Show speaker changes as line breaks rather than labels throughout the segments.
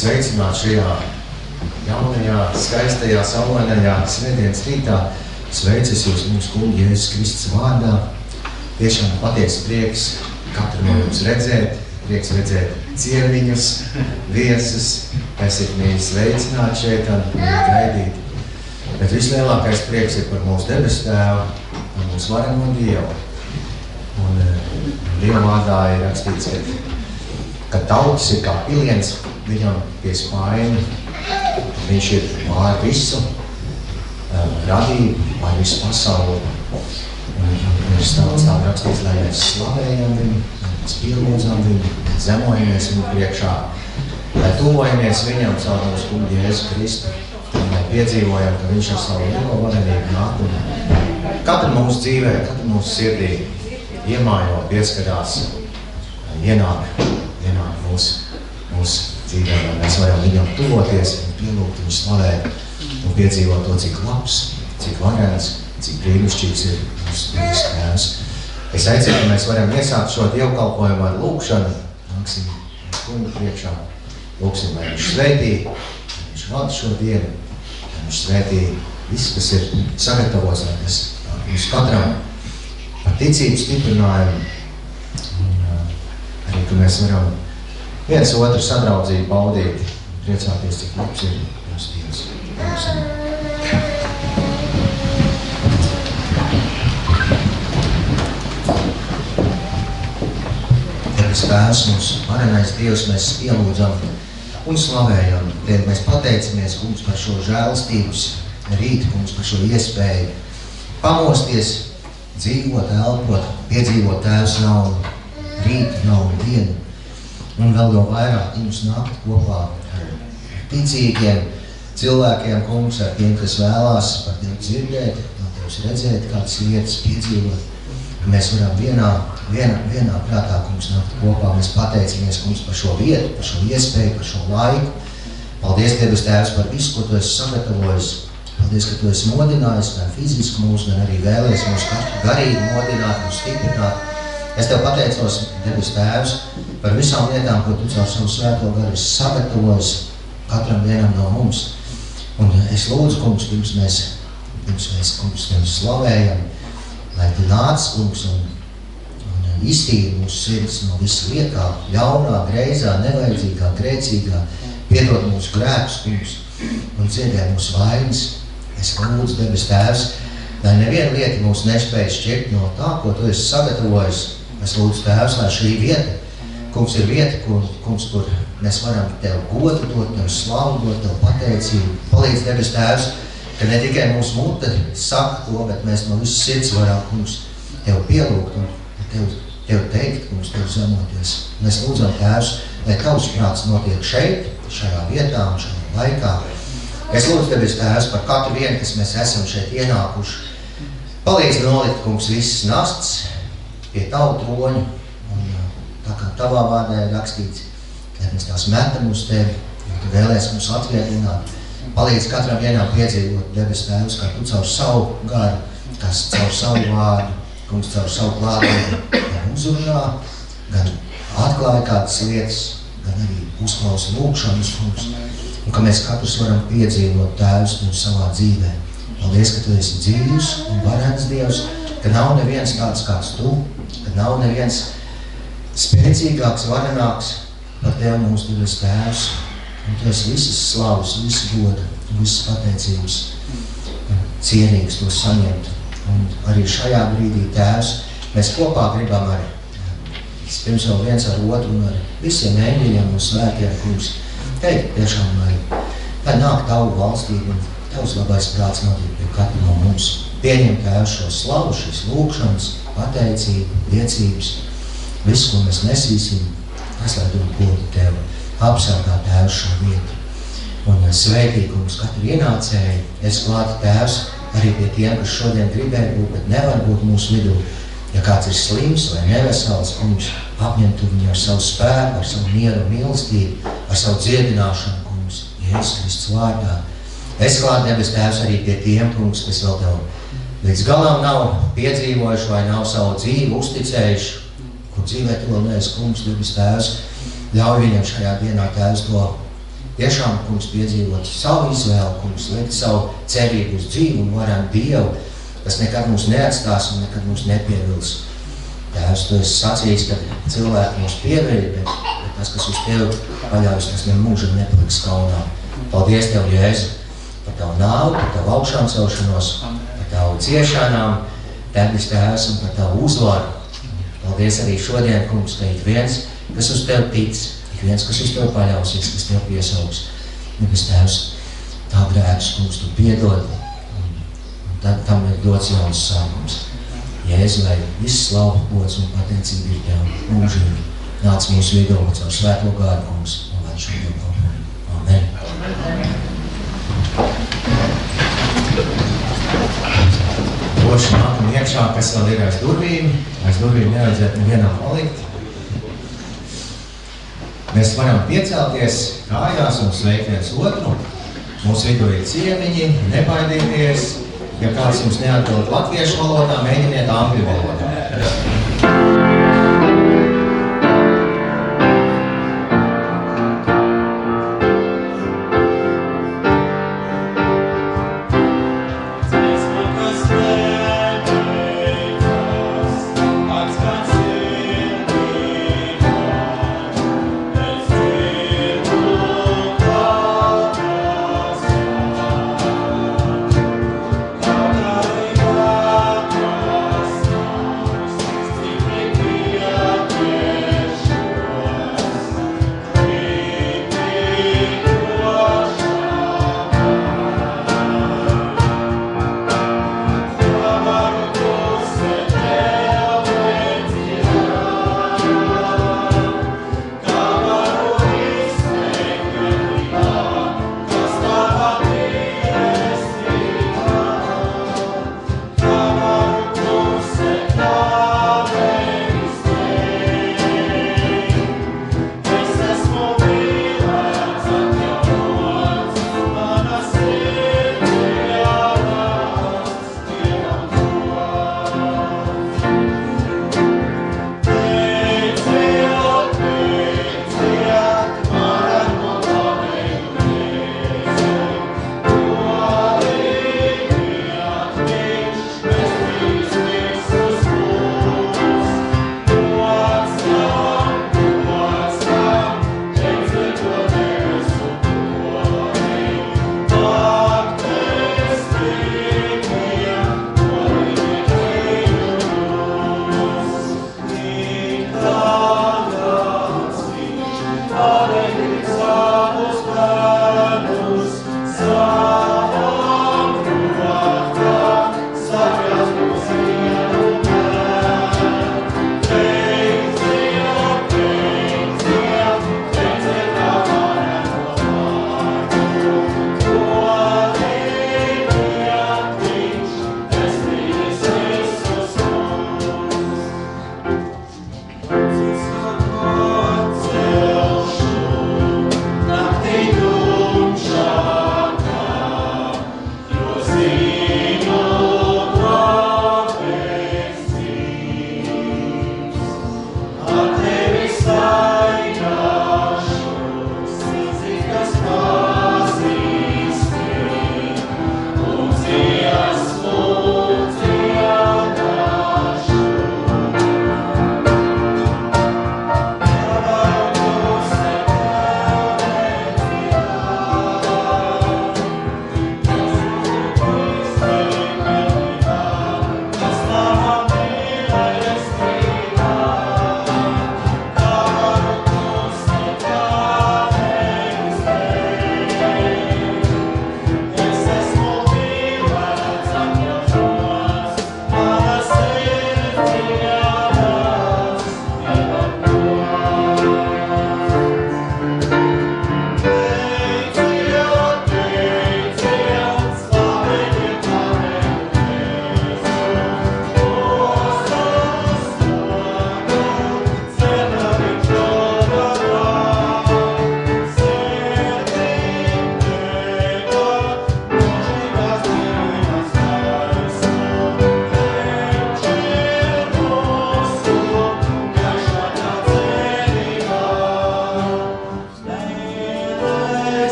Sveicināti šajā jaunajā, skaistajā, saulainajā svētdienas rītā. Sveicis jūs mūsu kunga Jēzus Kristus vārdā. Tiešām patiesi prieks katru no jums redzēt, prieks redzēt ciemiņus, viesus. Esiet mīļi sveicināti šeit un gaidīt. Bet vislielākais prieks ir par mūsu debesu Tēvu, par mūsu vareno Dievu. Un Dieva vārdā ir rakstīts, ka tautas ir kā piliens viņam pie spaiņa. Viņš ir pār visu radību, pār visu pasauli. Un ir stāsts tā rakstīts, lai mēs slavējam viņu, lai mēs pielūdzam viņu, zemojamies viņu priekšā, lai tuvojamies viņam caur mūsu kungu Jēzu Kristu, lai piedzīvojam, ka viņš ar savu lielo varenību nāk un katru mūsu dzīvē, katru mūsu sirdī iemājo, pieskarās, ienāk mūsu dzīvē, lai mēs varam viņam tuvoties, viņu pielūgt, viņu slavēt un piedzīvot to, cik labs, cik varens, cik brīnišķīgs ir mūsu Dievs Tēvs. Es aicinu, ka mēs varam iesākt šo dievkalpojumu ar lūkšanu, nāksim kungu priekšā, lūksim, lai viņš svētī, lai viņš vada šo dienu, lai viņš svētī viss, kas ir sagatavots, lai tas mums katram par ticību stiprinājumu, un arī, ka mēs varam viens otru sadraudzību baudīt, priecāties, cik labs ir mūsu Dievs. Debes Tēvs, mūsu varenais Dievs, mēs pielūdzam un slavējam. Tev mēs pateicamies, kungs, par šo žēlastības rītu, kungs, par šo iespēju pamosties, dzīvot, elpot, piedzīvot Tēvs jaunu rītu, jaunu dienu. Un vēl jau vairāk jums nākt kopā ar ticīgiem cilvēkiem, kungs, ar tiem, kas vēlās par Tevi dzirdēt, no Tevs redzēt, kādas lietas piedzīvot. Mēs varam vienā prātā, kungs, nākt kopā. Mēs pateicamies, kungs, par šo vietu, par šo iespēju, par šo laiku. Paldies, Debes Tēvs, par visu, ko Tu esi sagatavojis. Paldies, ka Tu esi modinājis gan fiziski mūs, gan arī vēlies mūs katru garīgi modināt un stiprināt. Es Tev pateicos, Debes Tēvs, par visām lietām, ko Tu caur savu svēto garu esi sagatavojis katram vienam no mums. Un es lūdzu, kungs, pirms mēs kungs, Tevi slavējam, lai Tu nāc, kungs, un iztīri mūsu sirds no visu liekā, ļaunā, greizā, nevajadzīgā, grēcīgā, piedod mūsu grēkus, kungs, un dziedē mūsu vainas. Es lūdzu, Debes Tēvs, lai neviena lieta mūs nespēj šķirt no tā, ko Tu esi sagatavojis. Es lūdzu, Tēvs, lai šī vieta, kungs, ir vieta, kungs, kur mēs varam Tev godu dot, Tev slavu dot, Tev pateicību. Palīdz, Debes Tēvs, ka ne tikai mūsu mute saka to, bet mēs no visas sirds varam, kungs, Tev pielūgt un Tev teikt, kungs, Tev zemoties. Mēs lūdzam, Tēvs, lai Tavs prāts notiek šeit, šajā vietā un šajā laikā. Es lūdzu, Debes Tēvs, par katru vienu, kas mēs esam šeit ienākuši. Palīdz nolikt, kungs, visas nastas pie Tavu troņa, un tā kā Tavā vārdā ir rakstīts, ka mēs tās metam uz Tevi, jo Tu vēlies mums atvieglināt. Palīdz katram vienam piedzīvot, Debes Tēvs, kā Tu caur savu garu, kas caur savu vārdu, kungs, caur savu klātbūtni, gan uzrunā, gan atklāja kādas lietas, gan arī uzklausa lūkšanas, kungs, un ka mēs katrs varam piedzīvot Tēvs mums savā dzīvē. Paldies, ka Tu esi dzīvs un varens Dievs, ka nav neviens tāds kāds Tu, ka nav neviens spēcīgāks, varenāks par Tev mūsu Debes Tēvs, un Tu esi visas slavas, visas goda un visas pateicības cienīgs to saņemt. Un arī šajā brīdī, Tēvs, mēs kopā gribam pirms vēl viens ar otru un ar visiem eņģeļiem un svētiem, kungs, teikt tiešām, lai nāk Tavu valstību un Tavs labais prāts notiek pie katru no mums. Pieņem, Tēvs, šo slavu, šīs lūkšanas, pateicību, liecības, visu, ko mēs nesīsim, tas, lai dod godu Tev, apsargā, Tēvs, šo vietu. Un sveitī, kungs, katru ienācēju, es klātu, Tēvs, arī pie tiem, kas šodien gribēja būt, bet nevar būt mūsu vidū. Ja kāds ir slims vai nevesels, kungs, apņemtu viņu ar savu spēku, ar savu mieru un mīlestību, ar savu dziedināšanu, kungs, Jēzus Kristus vārdā. Es klāt, Debes Tēvs, arī pie tiem, kungs, kas vēl Tev līdz galam nav piedzīvojuši vai nav savu dzīvi uzticējuši, kur dzīvē Tu vēl neesi, kungs, Debes Tēvs, ļauj viņam šajā dienā, Tēvs, to tiešām, kungs, piedzīvot savu izvēli, kungs, likt savu cerību uz dzīvu un varam Dievu, kas nekad mūs neatstās un nekad mūs nepievils. Tēvs, tu esi sacījis, ka cilvēki mūs pieveļ, bet tas, kas uz Tevi paļaujas, tas nemūžam nepaliks kaunā. Paldies Tev, Jēzu, par Tavu nāvi, par Tavu augšām celšanos, par Tavu ciešanām, Debes Tēvs un par Tavu uzvaru. Paldies arī šodien, kungs, ka ik viens, kas uz Tevi tic, ik viens, kas uz Tevi paļausies, kas Tev piesaugs. Debes Tēvs, Tavu grēkus, kungs, Tu piedod, un tad tam ir dots jauns sākums. Jēzu, lai viss slavu, gods un pateicība ir Tev mūžīgi. Nāc mūsu vidū caur svēto gāru, kungs, un lai šodien kalpoju. Amen. Došu nākam iekšā, kas vēl ir aiz durvīm. Aiz durvīm nevajadzētu nevienam palikt. Mēs varam piecelties kājās un sveikt viens otru. Mūsu vidū ir ciemiņi, nebaidieties. Ja kāds jums neatbild latviešu valodā, mēģiniet angļu valodā.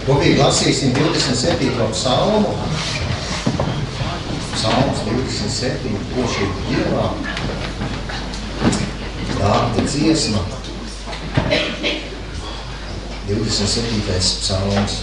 Kopīgi lasīsim 27. psalmu. Psalms 27. Košību Dievā. Dāvida dziesma. 27. psalms.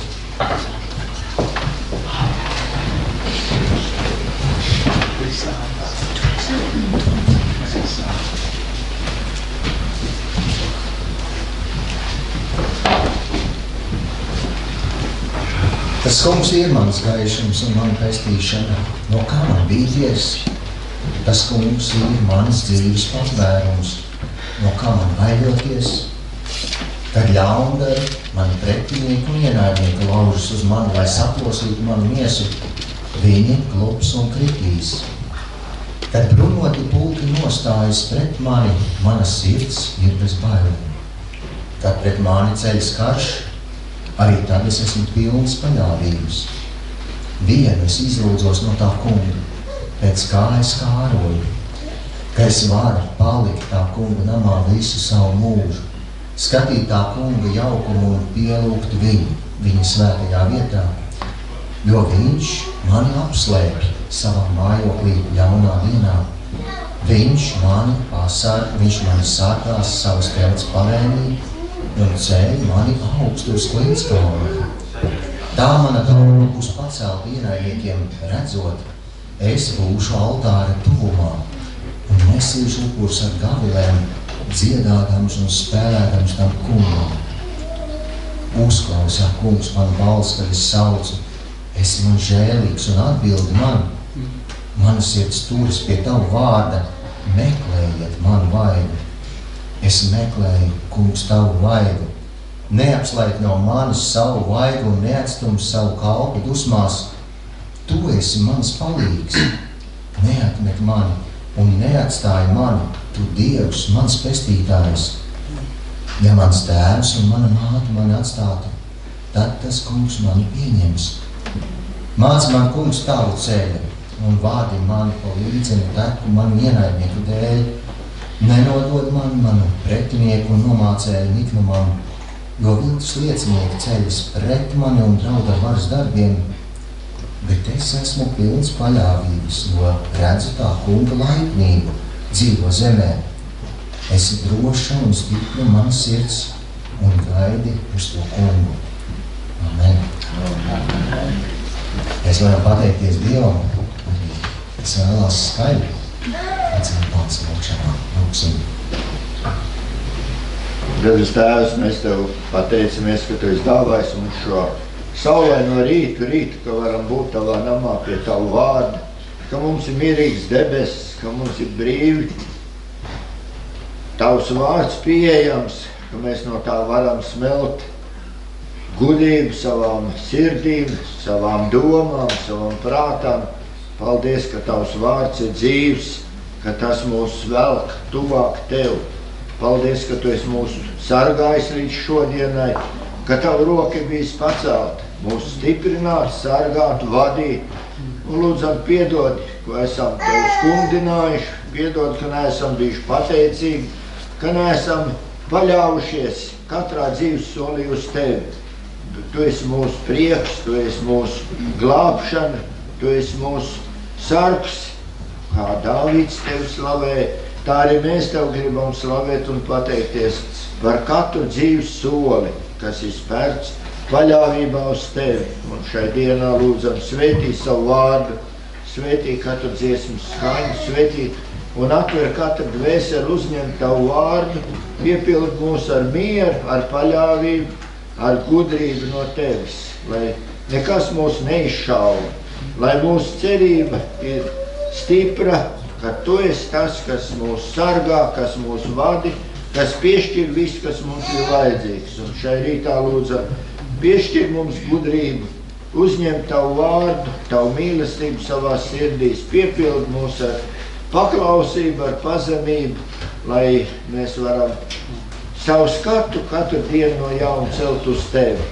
Tas kungs ir mans gaišums un man pestīšana, no kā man bīties. Tas kungs ir manas dzīves patvērums, no kā man baidoties. Kad ļaundari, mani pretinieki un ienaidnieki laužas uz mani, lai saplosītu manu miesu, viņi klups un kritīs. Kad brunoti pulki nostājas pret mani, mana sirds ir bez bailu. Kad pret mani ceļas karš, arī tad es esmu pilns paļāvības. Vienu es izlūdzos no tā kunga, pēc kā es kāroju, ka es varu palikt tā kunga namā visu savu mūžu, skatīt tā kunga jaukumu un pielūgt viņu, viņa svētajā vietā, jo viņš mani apslēpj savā mājoklī ļaunā dienā. Viņš mani sārgās savas telts pavēnī, un ceļ mani augstu uz kliņskalnu. Tā mana galva būs pacelta ienaidniekiem redzot, es būšu altāra tuvumā un nesīšu upurs ar gavilēm, dziedādams un spēlēdams tam kungam. Uzklausā, kungs, manu balsi, kad es saucu, esi man žēlīgs un atbildi man. Mana sirds turas pie tavu vārda, meklējiet manu vaigu. Es meklēju, kungs, tavu vaigu. Neapslaid no manis savu vaigu un neatstum savu kalpu dusmās. Tu esi mans palīgs. Neatmet mani un neatstāji mani. Tu Dievs, mans pestītājs. Ja mans tēvs un mana māte mani atstātu, tad tas kungs mani pieņems. Māc man, kungs, tavu ceļu un vādi mani pa līdzeni teku manu ienaidnieku dēļ. Nenodod manu pretinieku un nomācēju niknumam, jo viltus liecinieki ceļas pret mani un draud ar varas darbiem, bet es esmu pilns paļāvības, jo redzu tā kunga laipnību dzīvo zemē. Esi droša un stipra mana sirds un gaidi uz to kungu. Amen. Mēs varam pateikties Dievam, es vēlās skaļi.
Debes Tēvs, mēs Tev pateicamies, ka Tu esi dāvājis mums šo saulaino rītu, ka varam būt Tavā namā pie Tavu vārdu, ka mums ir mierīgs debesis, ka mums ir brīvi Tavs vārds pieejams, ka mēs no tā varam smelt gudrību savām sirdīm, savām domām, savam prātām. Paldies, ka Tavs vārds ir dzīvs, ka tas mūs velk tuvāk Tev. Paldies, ka Tu esi mūsu sargājis līdz šodienai, ka Tava roka ir bijis pacelta, mūs stiprināt, sargāt, vadīt. Un lūdzam piedod, ko esam Tev skumdinājuši, piedod, ka neesam bijuši pateicīgi, ka neesam paļāvušies katrā dzīves solī uz Tevi. Tu esi mūsu prieks, Tu esi mūsu glābšana, Tu esi mūsu sargs. Kā Dāvids Tevi slavē, tā arī mēs Tev gribam slavēt un pateikties par katru dzīves soli, kas ir spērts paļāvībā uz Tevi. Un šai dienā lūdzam svētī savu vārdu, svētī katru dziesmu skaņu, svētī un atver katru dvēseli uzņemt Tavu vārdu, piepild mūs ar mieru, ar paļāvību, ar gudrību no Tevis, lai nekas mūs neizšauba, lai mūsu cerība ir stipra, ka Tu esi tas, kas mūs sargā, kas mūs vadi, kas piešķir visu, kas mums ir vajadzīgs. Un šai rītā lūdzam, piešķir mums gudrību, uzņem Tavu vārdu, Tavu mīlestību savā sirdīs, piepild mūs ar paklausību, ar pazemību, lai mēs varam savu skatu katru dienu no jauna celt uz Tevi.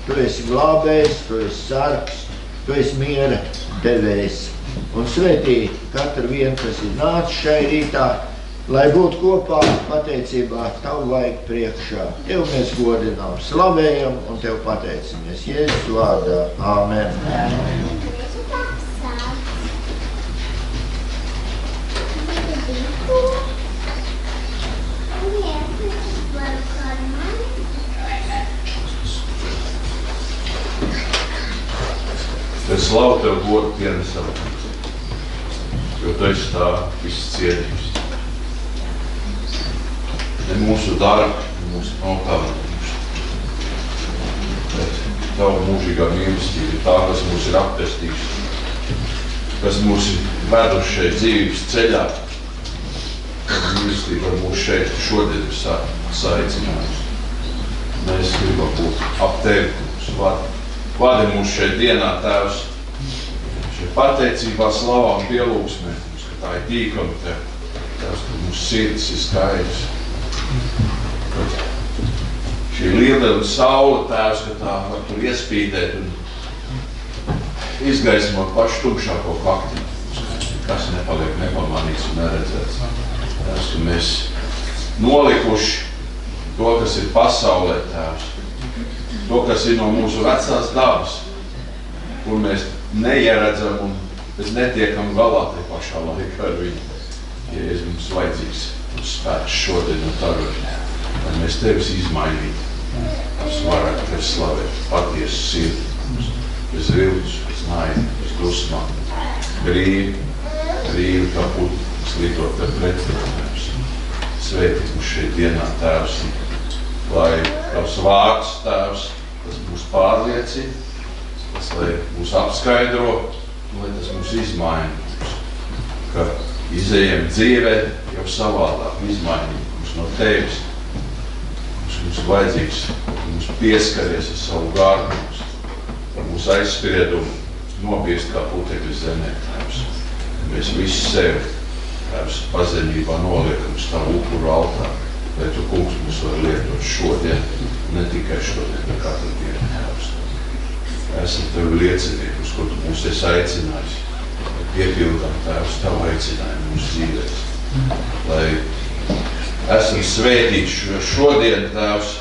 Tu esi glābējs, Tu esi sargs, Tu esi miera devējs. Un svētī katru vienu, kas ir nācis šai rītā, lai būtu kopā pateicībā Tavu vaigu priekšā. Tev mēs godinām, slavējam un Tev pateicamies. Jēzus vārdā. Āmen.
Es slavu Tev godu pienesam, jo Tu esi tā viss cienījums. Ne mūsu darba, ne mūsu nopelnījums, bet Tava mūžīgā mīlestība, tā, kas mūs ir aptestījusi, kas mūs ir veduši šeit dzīvības ceļā. Tava mīlestība ar mūs šeit šodien ir saicinājusi. Mēs gribam būt ap Tevi, kungs, vadi mūs šeit dienā, Tēvs, šeit pateicībā, slavā un pielūgsmē, ka tā ir tīkama Tev, Tēvs, ka mūsu sirds ir skaidrs. Šī liela saule, Tēvs, ka tā var tur iespīdēt un izgaismot pašu tumšāko faktu, kas nepaliek nepamanīts un neredzēts. Tēvs, ka mēs nolikuši to, kas ir pasaulē, Tēvs, to, kas ir no mūsu vecās dabas, kur mēs neieredzam un mēs netiekam galā te pašā laikā ar viņu. Jēzus, mums vajadzīgs spēks šodien un tagad, lai mēs Tevis izmainītu. Mēs varētu Tevi slavēt patiesu sirdi, bez viltus, bez naida, bez dusmām, brīvi kā puti, kas lidot Tev pretī, Tēvs. Svētī mūs šeit dienā, Tēvs, lai Tavs vārds, Tēvs, tas mūs pārliecina, tas, lai mūs apskaidro, lai tas mūs izmaina, ka izejam dzīvē jau savādāk, izmainīt no Tevis. Mums vajadzīgs, mums pieskaries ar savu gārdu, mūsu aizspriedumu nobiest kā putekļi zemē, Tēvs. Mēs visi sevi, Tēvs, pazemībā noliekam uz Tavu upuru altāru, lai Tu, kungs, mūs var lietot šodien, ne tikai šodien, bet katru dienu, Tēvs. Esam Tevi liecinieki, uz ko Tu mūs esi aicinājis, lai piepildām, Tēvs, Tavu aicinājumu mūsu dzīvēs, lai esam svētīti šodien, Tēvs,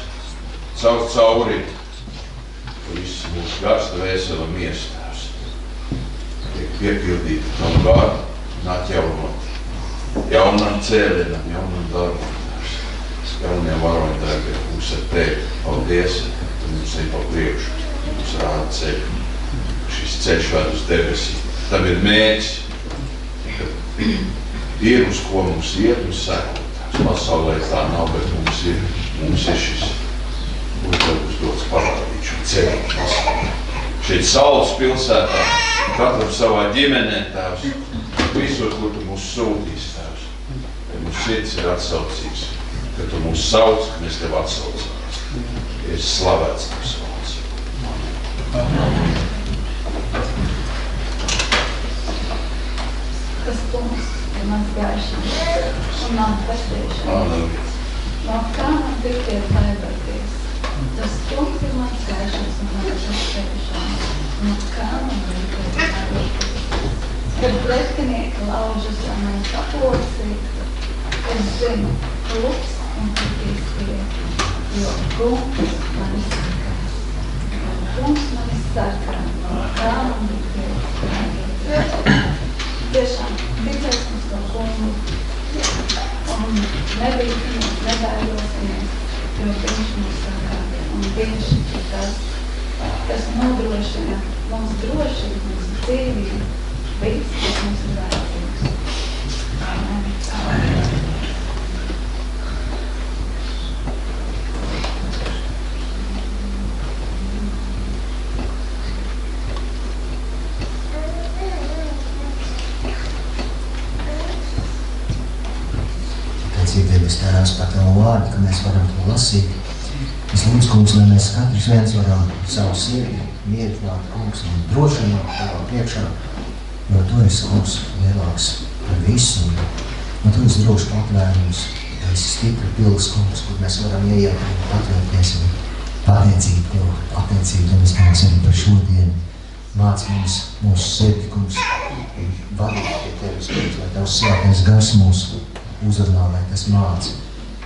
cauri, viss mūsu gars, dvēsele un miesa, Tēvs, tiek piepildīta Tavu gārdu un atjaunot, jaunam cēlienam, jaunam darbam, Tēvs, jauniem varoņdarbiem, mums ar Tevi, paldies, Tu mums ej pa priekšu, mums rāda ceļu, šis ceļš ved uz debesīm, tam ir mērķis, ka ir uz ko mums iet un sekot. Pasaulē tā nav, bet mums ir šis uzdots parādīt šo ceļu. Šeit Saules pilsētā, katram savā ģimenē, Tēvs, visur, kur Tu mūs sūtīs, Tēvs. Ja mums sirds ir atsaucības, ka Tu mūs sauc, ka mēs Tev atsaucāmies. Ir slavēts Tavs vārds. Amen.
Tas kungs ir mans gaišana un mans pestīšana. No kā man tikiet laidoties? Tas kungs ir mans gaišans un mans pestīšana. No kā man tikiet laidoties? Kad pretinieki laužas ar mani saplosīt, es zinu, ka luks un tikīs tie, jo kungs mani sargās. Kungs mani sargās, no kā man tikiet laidoties? Tiešām ticēsim to kungu un nebīsimies, nebaidosimies, jo viņš mūs sargā. Un viņš ir tas, kas nodrošina mums drošību, mums dzīvību, viss, kas mums ir vērtīgs. Amen. Amen.
Debes Tēvs, par Tavu vārdu, ka mēs varam to lasīt. Es lūdzu, kungs, lai mēs katrs viens varam savu sirdi mierināt, kungs, un drošināt Tavā priekšā, jo Tu esi, kungs, lielāks par visu, un Tu esi droši patvērums, Tu esi stipri pils, kungs, kur mēs varam ieiet un patvērties un pateicību Tev, Tev es arī par šodienu. Māc mums mūsu sirdi, kungs, un vadīt pie Tevis, kungs, lai Tavs svētais gars mūs uzrunā, lai tas māca.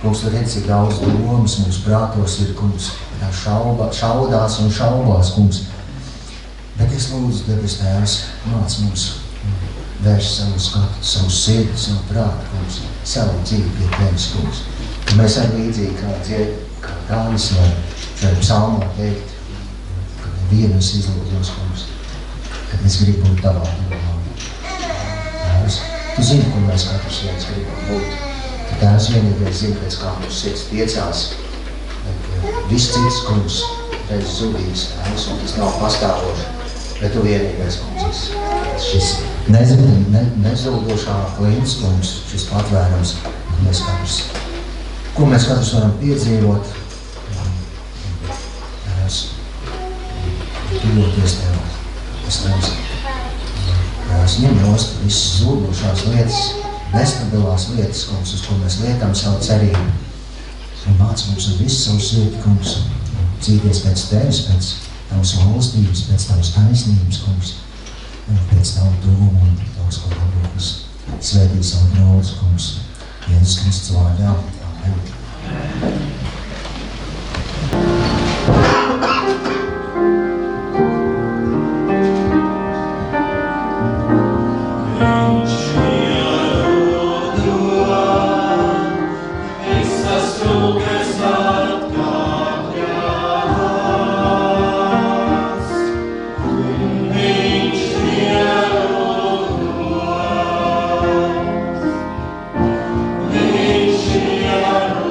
Kungs, tu redzi, cik daudz domas mūsu prātos ir, kungs, šaudās un šaubās, kungs. Bet es lūdzu, debes Tēvs, māc mums vērst savu skatu, savu sirdi, savu prātu, kungs, savu dzīvi pie Tevis, kungs. Ka mēs arī līdzīgi kā Dānis var šajā psalmā teikt, ka nevienu es izlūdzos, kungs, kad es gribu būt tavā domā. Tēvs, tu zini, kur mēs katrs viens gribam būt. Tēvs vienīgais zina, pēc kā mūsu sirds tiecās, bet viss cits, kungs, reiz zudīs, Tēvs, un tas nav pastāvoši, bet tu vienīgais, kungs, šis nezaudošā klints, kungs, šis patvērums, ko mēs katrs varam piedzīvot, Tēvs, tuvoties Tev, Tēvs, ņem nost visas zūdošās lietas, nestabilās lietas, kungs, uz ko mēs liekam savu cerību. Un māc mums ar visu savu sirdi, kungs, cīties pēc Tevis, pēc Tavas valstības, pēc Tavas taisnības, kungs, pēc Tavu domu un Tavas labākās. Svētī savu draudzi, kungs, Jēzus Kristus vārdā. Amen.
Viņš ierodo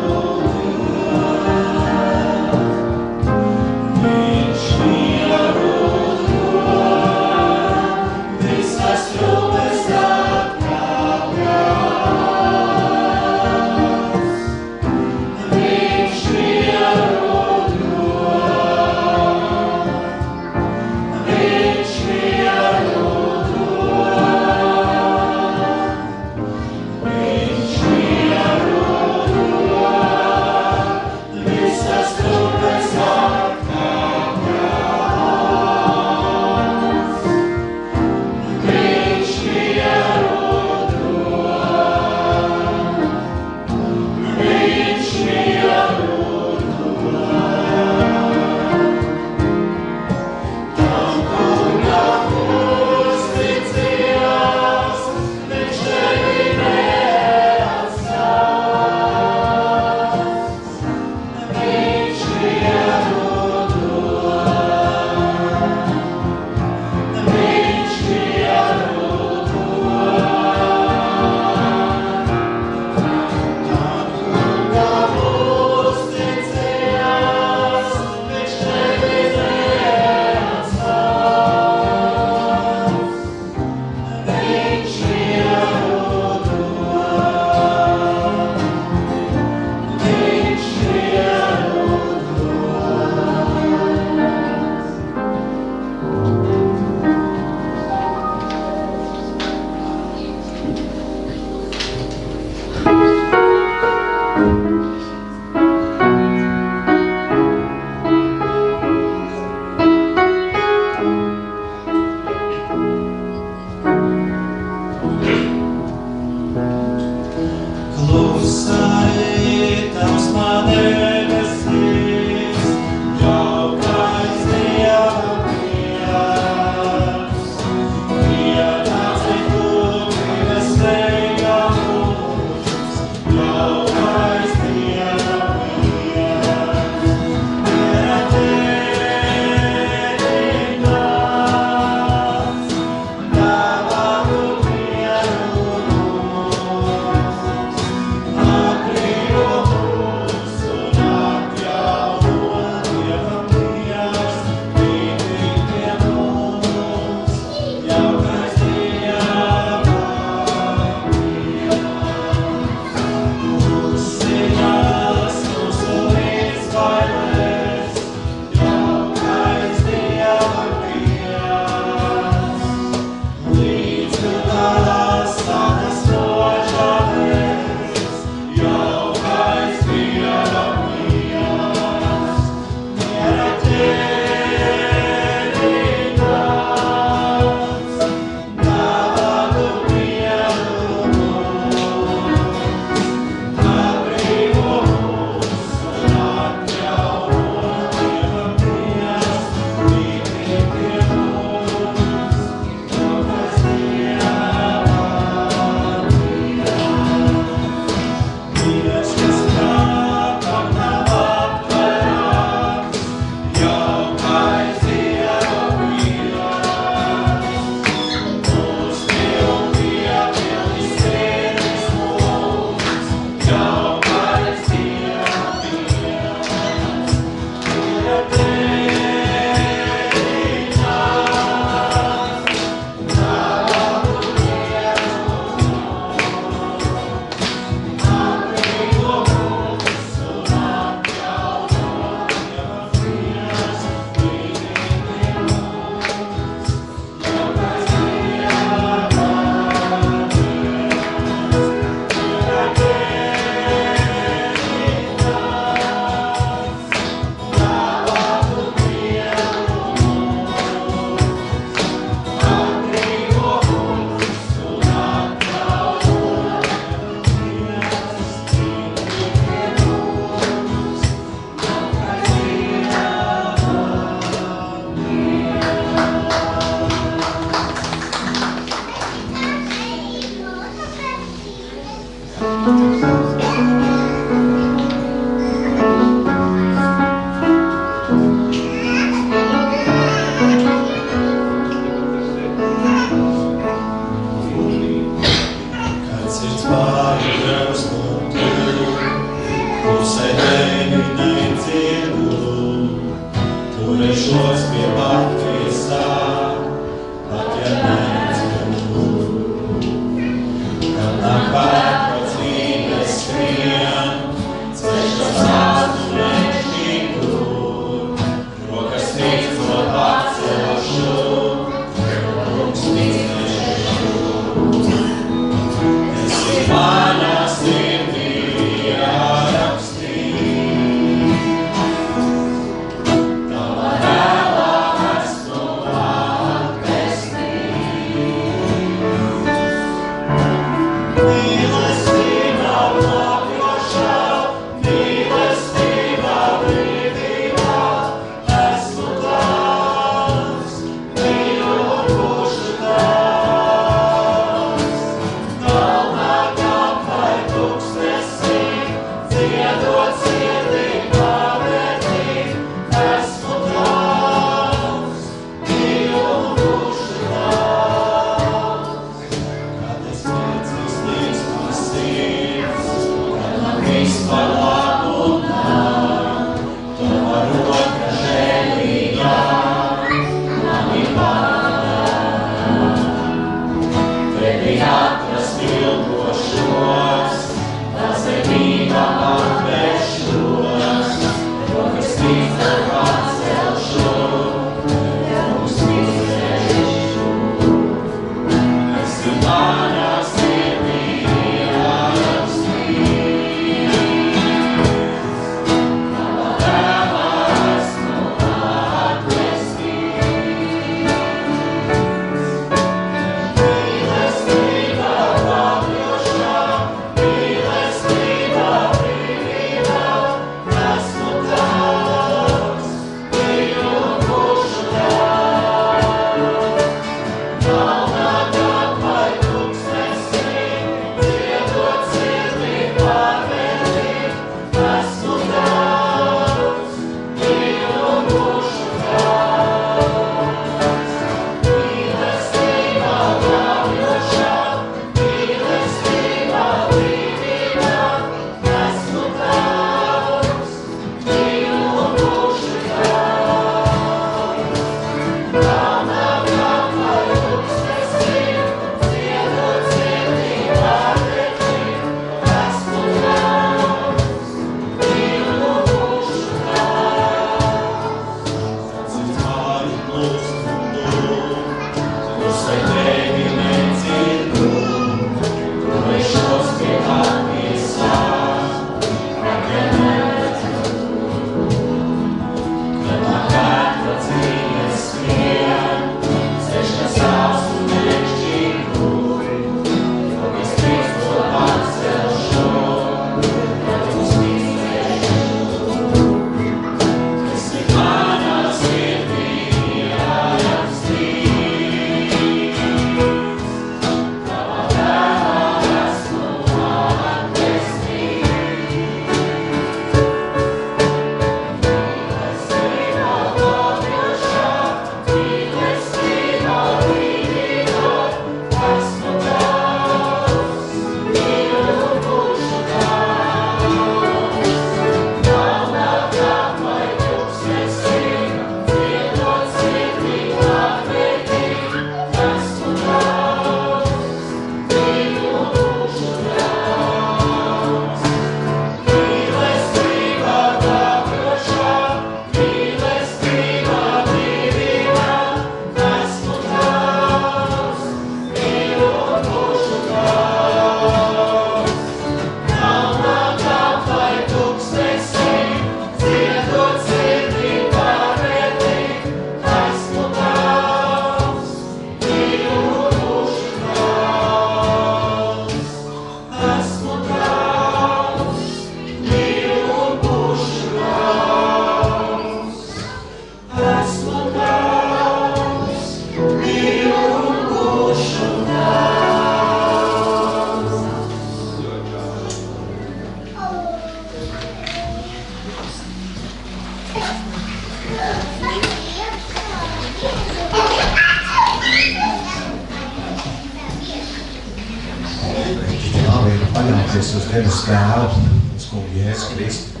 paļauties uz debes tēvu, uz kungu Jēzu Kristu.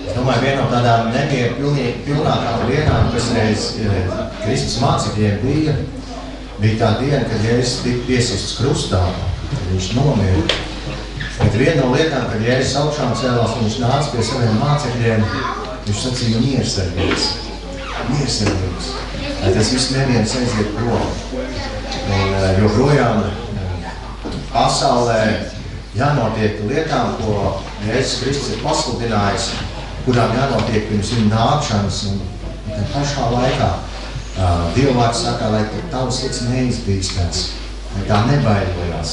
Es domāju, viena no tādām nemieru pilnākām dienām, kas reiz Kristus mācekļiem bija tā diena, kad Jēzus tika piesists krustā. viņš nomira. Bet viena no lietām, kad Jēzus augšām cēlās, viņš nāca pie saviem mācekļiem, viņš sacīja miersargības. Miersargības. Lai tas viss neviens aiziet prom. Un joprojām pasaulē jānotiek lietām, ko Jēzus Kristus ir pasludinājis, kurām jānotiek pirms viņa nākšanas. Un tā pašā laikā Dieva vārds saka, lai tavs sirds neizbīstās, lai tā nebaidojās,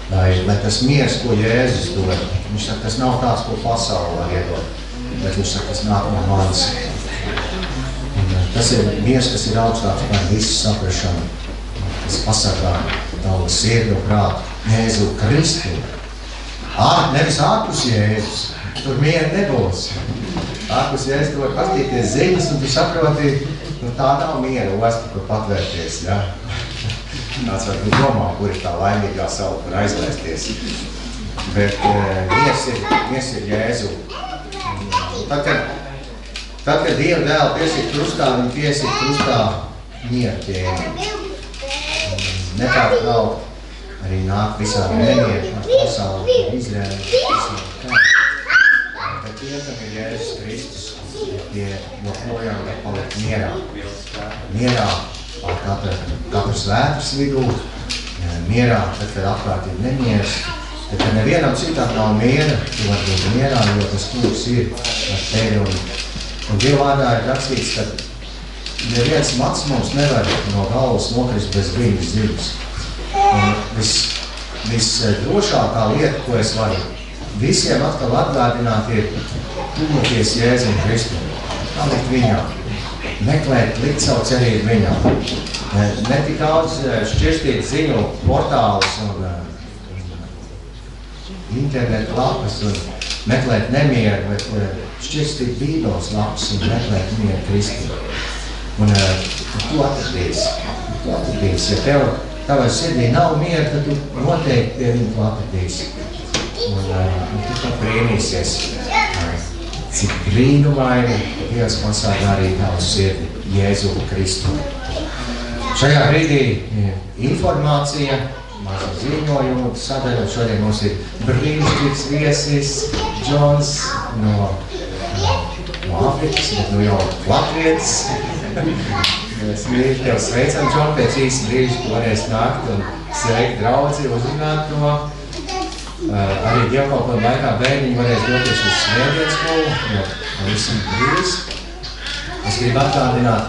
lai tas miers, ko Jēzus dod, viņš saka, tas nav tāds, ko pasaule var iedot, bet viņš saka, tas nāk no manis. Tas ir miers, kas ir augstāks par visu saprašanu, kas pasargā tavu sirdi un prātu Jēzu Kristu. Nevis ārpus Jēzus, tur miera nebūs. Ārpus Jēzus tu var pastīties ziņas un tu saproti, tā nav miera osta, kur patvērties, ja? Tāds var domā, kur ir tā laimīgā saula, kur aizlaisties. Bet miers ir Jēzu. Tad, kad Dieva dēlu piesīt krustā, viņi piesīt krustā mieru ķēni. Nepārtraukt arī nāk visādi nemieru ar pasauli, Izraēlu, bet tie, kam ir Jēzus Kristus, tie joprojām var palikt mierā. Mierā ar katru svētras vidū, mierā, tad, kad apkārt ir nemieras, tad, kad nevienam citam nav miera, tu var būt mierā, jo tas kungs ir ar tevi. Un Dieva vārdā ir rakstīts, ka neviens mats mums nevar no galvas nokrist bez brīvas dziļas. Un visdrošākā lieta, ko es varu visiem atkal atgādināt, ir tuvoties Jēzum Kristu. Palikt viņā, meklēt, likt savu cerību viņā. Ne tik daudz šķirstīt ziņu portālus un internetu lapas un meklēt nemieru, bet šķirstīt Bībeles lapas un meklēt mieru Kristu. Un tu atradīsi. Ja tavai sirdī nav miera, tad tu noteikti pie viņu atradīsi. Un tu tā brīnīsies. Cik brīnumaini Dievs pasargā arī tavu sirdi Jēzu Kristu. Šajā brīdī informācija, mazu ziņojumu sadaļu. Šodien mums ir brīnišķīgs viesis Džons no Āfrikas, bet nu jau latvietis. Mēs mīļi tev sveicam, Džon, pēc īsa brīža, tu varēsi nākt un sveikt draudzi, uzrunāt to. Arī dievkalpojuma laikā bērniņi varēs doties uz svētdienas skolu, jo visam brīvs. Es gribu atgādināt,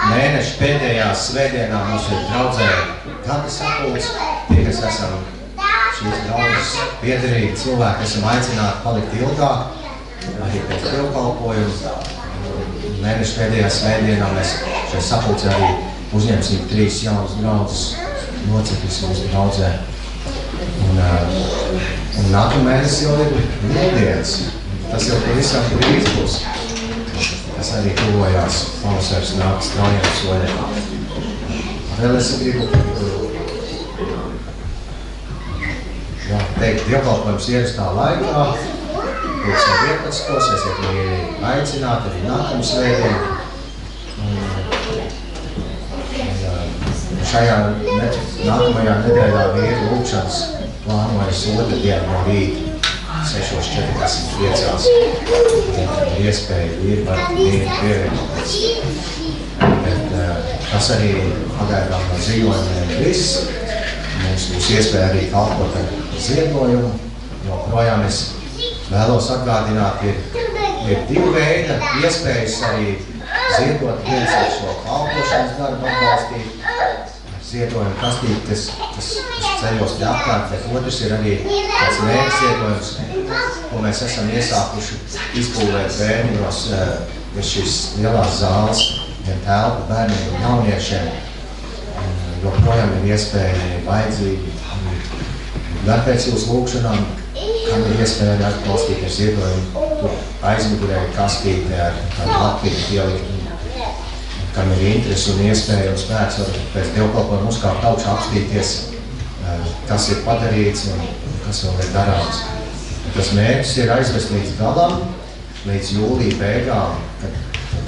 mēneša pēdējās svētdienā mums ir draudzē gada sapulcs. Tie, kas esam šīs draudzes piederīgi cilvēki, esam aicināti palikt ilgāk, arī pēc dievkalpojuma. Mēneša pēdējā svētdienā mēs šai sapulcē arī uzņemsim 3 jaunas draudzes locekļus mūsu draudzē. Un nākamēnes jau ir lieldienas. Tas jau pavisam drīz būs. Tas arī tuvojās. Pavasars nāk straujiem soļiem. Vēl es gribu teikt, dievkalpojums ierastā laikā. 2011. Esiet mīļi aicināt arī nākamu svētdienu. Šajā nākamajā nedēļā vīru lūkšanas plānojas otrdienu no rīta 6:45. Iespēja vīri var pievienoties. Bet tas arī pagaidām no ziņojumiem viss. Mums būs iespēja arī kalpot ar ziedojumu, jo projām es vēlos atgādināt, ir 2 veidi iespējas arī ziedot. Viens ar šo kalpošanas darbu atbalstīt, ziedojumu kastīt, kas ceļos te apkārt, bet otrs ir arī tāds mērķis ziedojums, ko mēs esam iesākuši izpūlēt bērniņos, šīs lielās zāles, gan telpu bērniem un jauniešiem. Joprojām ir iespēja vajadzīgi gan pēc jūsu lūkšanām, kam ir iespēja arī atbalstīt ar ziedojumu, tur aizmugurē kastītē ar lapiņu pielikt. Kam ir interesi un iespēja un spēks pēc dievkalpojuma uzkāpt augšā apstīties, kas ir padarīts un kas vēl ir darāms. Tas mērķis ir aizvest līdz galam, līdz jūlija beigām, kad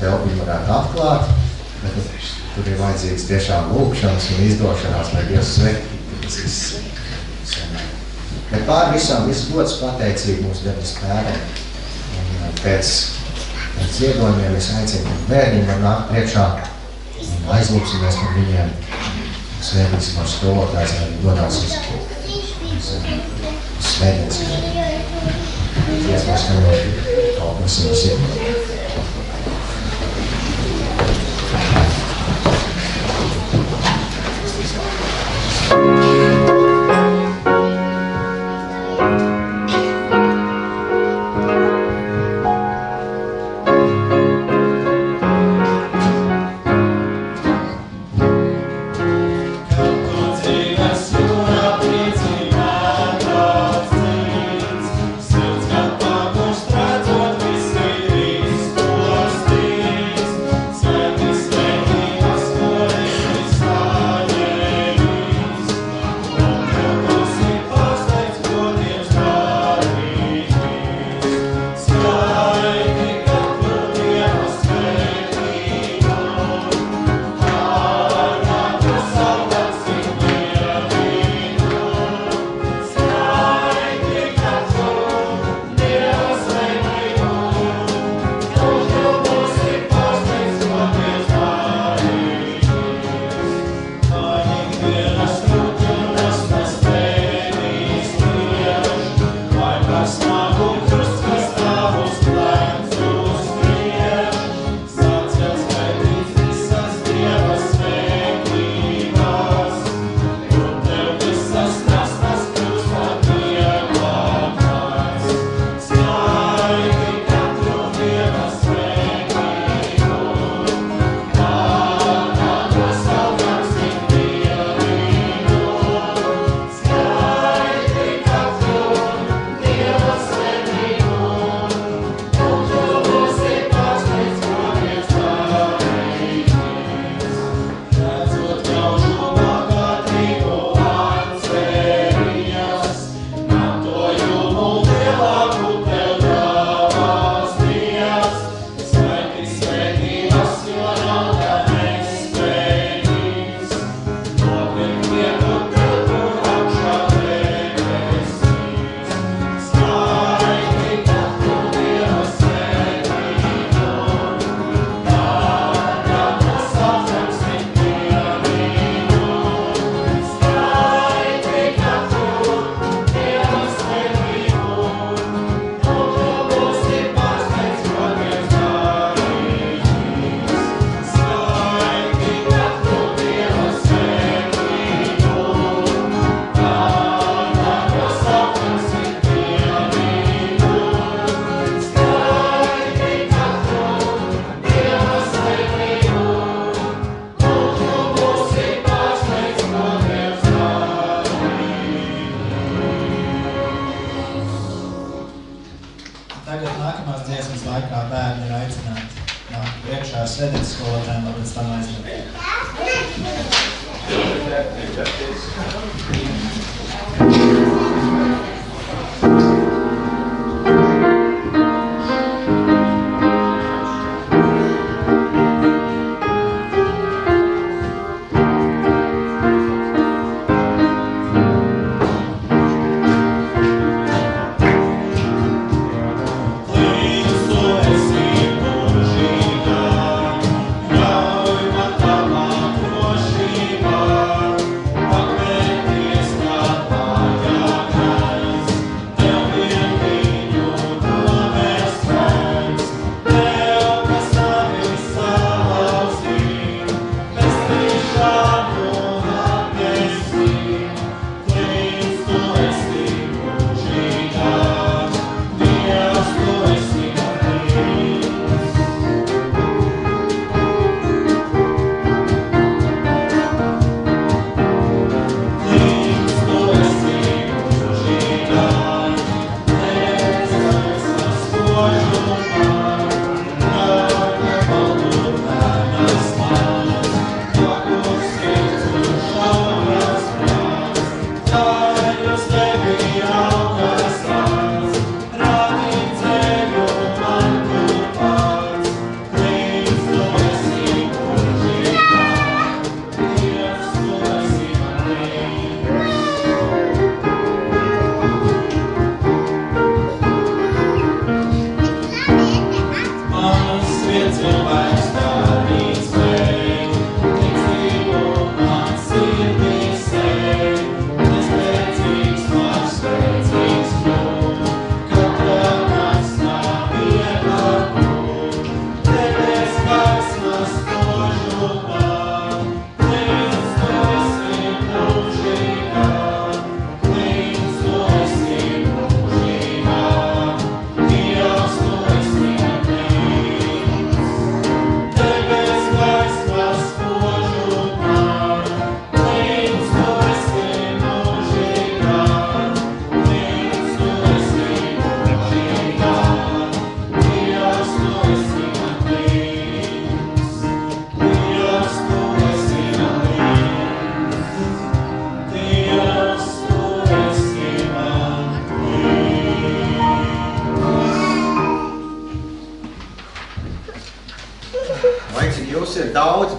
telpiņu varētu atklāt, bet tur ir vajadzīgs tiešām lūkšanas un izdošanās, lai Dievs svētī, tas viss Bet pār visām viss gods pateicību mūsu debes Tēvam. Un pēc ziedojumiem es aicinu, ka bērniņi var nākt priekšā un aizlūksimies par viņiem. Svētīsim ar skolotājs, lai viņi dodās uz svētdienas. Dziesmas, ka jau kalposim uz ziedojumiem.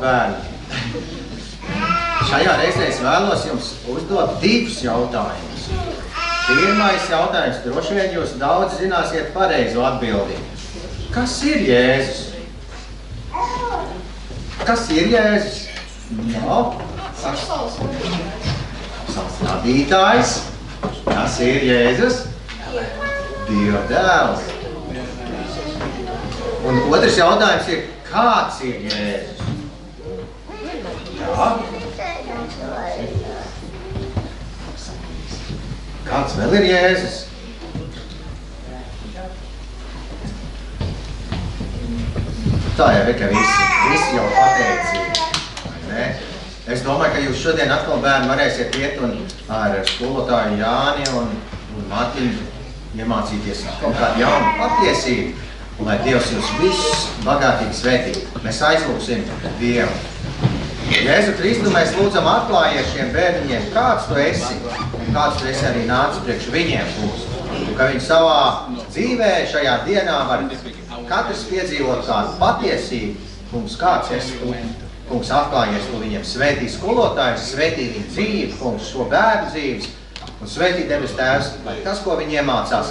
bērni. Šajā reizē es vēlos jums uzdot 2 jautājumus. Pirmais jautājums, droši vien jūs daudz zināsiet pareizo atbildi. Kas ir Jēzus? Kas ir Jēzus? Jā. Vadītājs. Kas ir Jēzus? Dieva dēls. Un otrs jautājums ir, kāds ir Jēzus? Jā. Kāds vēl ir Jēzus? Tā jau ir, ka visi jau pateicīgi. Es domāju, ka jūs šodien atkal bērni varēsiet iet un ar skolotāju Jāni un Matiņu iemācīties kaut kādu jaunu patiesību, un lai Dievs jūs visus bagātīgi svētī. Mēs aizlūksim Dievu. Jēzu Kristu mēs lūdzam atklājies šiem bērniņiem, kāds tu esi, un kāds tu esi arī nācis priekš viņiem, kungs. Un ka viņi savā dzīvē šajā dienā var katrs piedzīvot kādu patiesību, kungs, kāds esi tu. Kungs, atklājies tu viņiem, svētī skolotājus, svētī viņu dzīvi, kungs, šo bērnu dzīves, un svētī debes Tēvs, lai tas, ko viņi iemācās,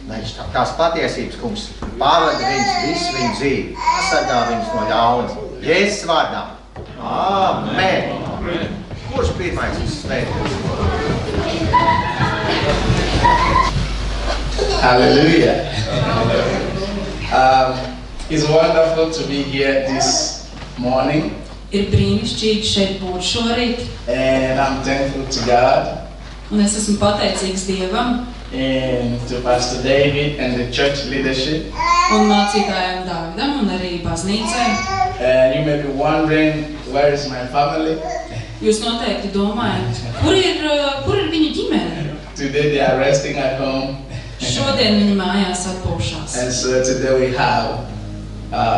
lai tās patiesības, kungs, pārvada viņus visu viņu dzīvi, pasargā viņus no ļauna. Jēzus vārdā. Amen. Kurš pirmais svētīs?
Hallelujah. It's wonderful to be here this morning.
Ir brīnišķīgi šeit būt šorīt.
And I'm thankful to God.
Un es esmu pateicīgs Dievam.
And to Pastor David and the church leadership.
Un mācītājiem Dāvidam un arī baznīcai.
And you may be wondering, where is my family?
Jūs noteikti domājat, kur ir viņa ģimene?
Today they are resting at home.
Šodien viņi mājās atpūšās.
And so today we have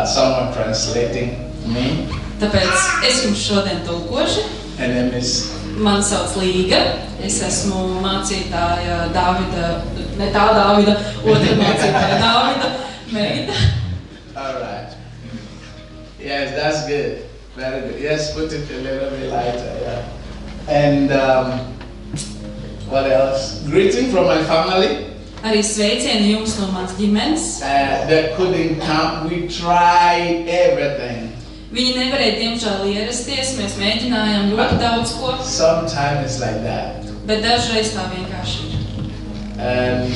someone translating me.
Tāpēc es jums šodien tulkošu.
Her name is...
Mani sauc Līga. Es esmu mācītāja Dāvida, ne tā Dāvida, otra mācītāja Dāvida meita.
All right. Yes, that's good. Very good. Yes, put it a little bit lighter. Yeah. And what else? Greeting from my family.
Arī sveicieni jums no manas ģimenes.
That couldn't come. We tried everything.
Viņi nevarēja diemžēl ierasties, mēs mēģinājām ļoti daudz ko.
Sometimes it's like that.
Bet dažreiz tā vienkārši ir.
And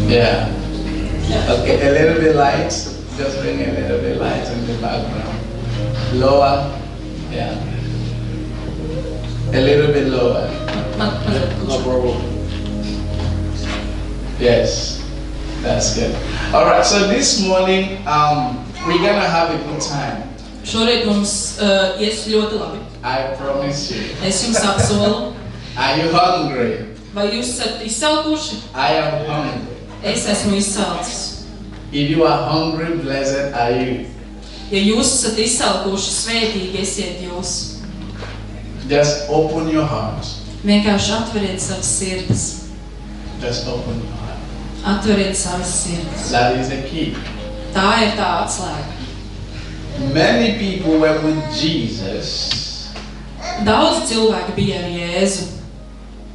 yeah. Okay, a little bit light. Just bring a little bit light in the background. Lower. Yeah. A little bit lower.
No problem.
Yes, that's good. All right, so this morning we're gonna have a good time.
Šorīt mums ies ļoti labi.
I promise you.
Es jums apsolu.
Are you hungry?
Vai jūs esat izsalkuši?
I am hungry.
Es esmu izsalcis.
If you are hungry, blessed are you.
Ja jūs esat izsalkuši, svētīgi esiet jūs.
Just open your heart.
Vienkārši atveriet savas sirdis.
Just open your heart.
Atveriet savas sirdis.
That is the key.
Tā ir tā atslēga.
Many people were with Jesus.
Daudz cilvēki bija ar Jēzu.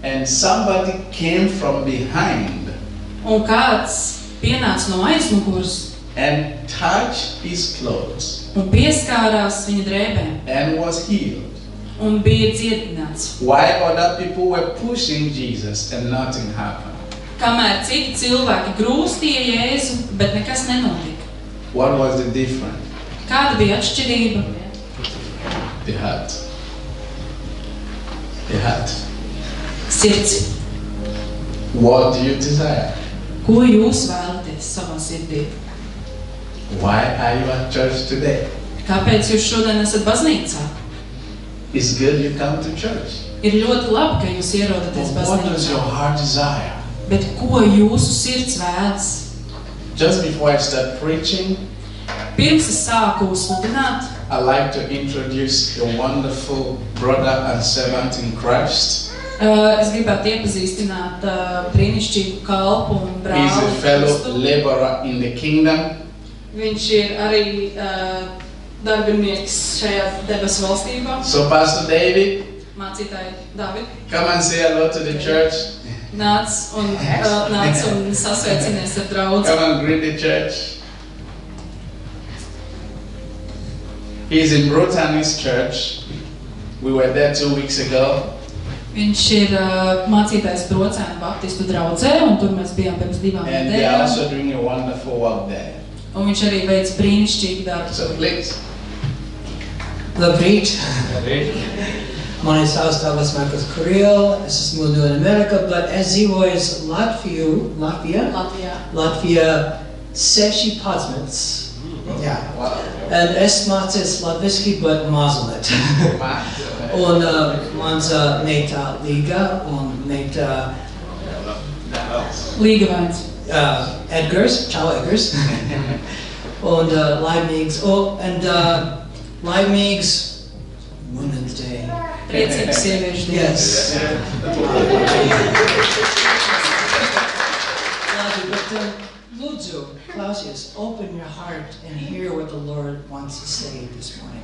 And somebody came from behind.
Un kāds pienāca no aizmugures.
And touched his clothes.
Un pieskārās viņa drēbēm.
And was healed.
Un bija dziedināts.
While other people were pushing Jesus and nothing happened.
Kamēr citi cilvēki grūstīja Jēzu, bet nekas nenotika.
What was the difference?
Kāda bija atšķirība?
The heart. The heart.
Sirds.
What do you desire?
Ko jūs vēlaties savā sirdī?
Why are you at church today?
Kāpēc jūs šodien esat baznīcā?
It's good you come to church.
Ir ļoti labi, ka jūs ierodaties
But what does your
baznīcā.
heart desire?
Bet ko jūsu sirds vēlas?
Just before I start preaching,
Pirms es sāku sludināt,
I'd like to introduce a wonderful brother and servant in Christ.
Es gribētu iepazīstināt brīnišķīgu kalpu un brāli.
He's a fellow laborer in the kingdom.
Viņš ir arī darbinieks šajā debesu valstībā.
So Pastor David,
Mācītāji David,
come and say hello to the church.
nāc un sasveicinies ar draudzi.
Come and greet the church. He's in Brotanis Church. We were there 2 weeks ago.
Viņš ir mācītājs Brocēnu baptistu draudzē, un tur mēs bijām pirms 2
And they are
nedēļām.
also doing a wonderful work there.
Un viņš arī veic brīnišķīgu darbu.
So please.
Labrīt. Mani sauc Douglas Markus Kuril. Es esmu no Amerika, bet es dzīvoju Latvijā. Latvijā 16. Jā.
Wow.
Un es mācījos latviski, bet mazliet. Un mans meita Līga un meita
Līgavains.
Edgars, Čau Edgars. Un laimīgs, laimīgs Women's Day.
Priecīgs sieviešu dienas.
Yes. Labi, bet lūdzu, klausies, open your heart and hear what the Lord wants to say this morning.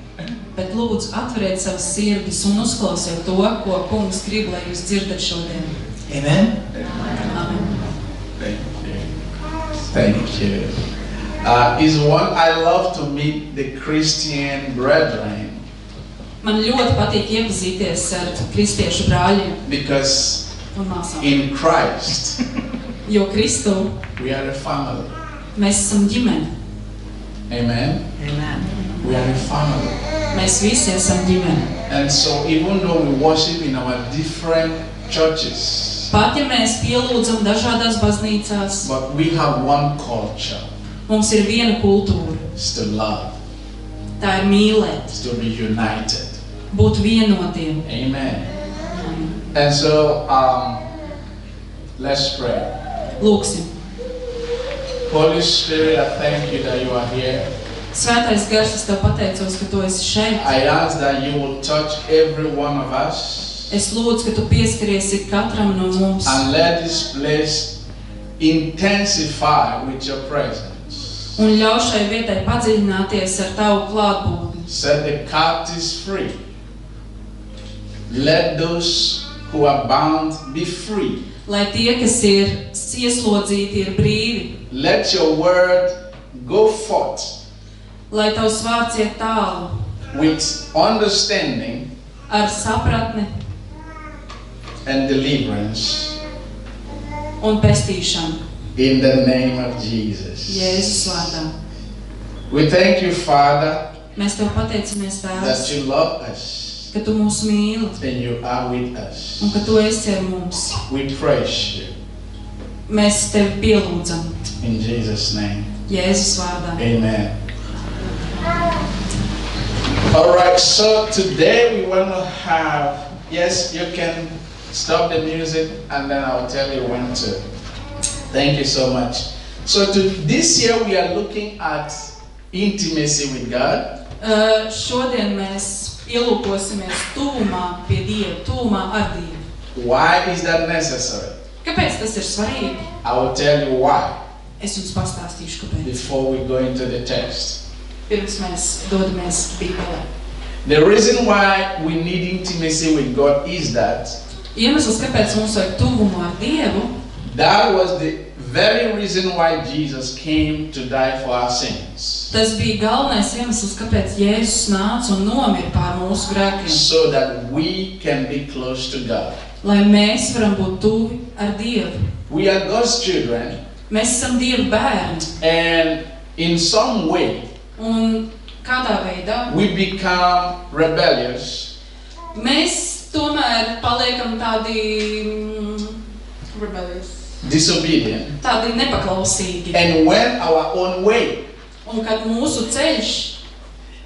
Bet lūdzu atveriet savas sirdis un uzklausiet to, ko Kungs grib, lai jūs dzirdat šodien.
Amen?
Amen.
Thank you. I love to meet the Christian brethren
Man ļoti patīk iepazīties ar kristiešu brāļiem
because
un māsām.
in Christ
Jo Kristu
we are a family.
mēs esam ģimene.
Amen. We are a family.
Mēs visi esam ģimene.
And so even though we worship in our different churches,
Pat ja mēs pielūdzam dažādās baznīcās,
but we have one culture.
mums ir viena kultūra.
It's to love.
Tā ir mīlēt,
It's to be united.
būt vienotiem.
Amen. And so let's pray.
Lūksim.
Holy Spirit, I thank you that you are here.
Svētais Gars, es Tev pateicos, ka Tu esi šeit.
I ask that you will touch every one of us
Es lūdzu, ka Tu pieskariesi katram no mums
and let this place intensify with your presence.
un ļauj šai vietai padziļināties ar Tavu klātbūtni.
Set the captives free. Let those who are bound be free.
Lai tie, kas ir ieslodzīti, ir brīvi.
Let your word go forth
Lai Tavs vārds iet tālu
with understanding
ar sapratni
and deliverance
un pestīšanu.
in the name of Jesus.
Jēzus vārdā.
We thank you, Father,
Mēs Tev pateicamies,
that
Tēvs,
you love us
ka Tu mūs mīli
and you are with us.
un ka Tu esi ar mums.
We praise you
Mēs Tevi pielūdzam.
in Jesus' name.
Jēzus vārdā.
Amen. All right, so today we want to have, yes, you can stop the music and then I'll tell you when to. Thank you so much. So this year we are looking at intimacy with God.
Šodien mēs ielūkosimies tuvumā pie Dieva, tuvumā ar Dievu.
Why is that necessary?
Kāpēc tas ir svarīgi?
I will tell you why
Es jums pastāstīšu, kāpēc.
before we go into the text.
Pirms mēs dodamies Bībelē.
The reason why we need intimacy with God is that
Iemesls, kāpēc mums vajag tuvumu ar Dievu,
that was the very reason why Jesus came to die for our sins.
tas bija galvenais iemesls, kāpēc Jēzus nāca un nomira pār mūsu grēkiem.
So that we can be close to God.
Lai mēs varam būt tuvi ar Dievu.
We are God's children,
Mēs esam Dieva bērni.
and in some way
Un kādā veidā
we become rebellious
mēs tomēr paliekam
disobedient,
tādi nepaklausīgi.
and went our own way.
Un kad mūsu ceļš,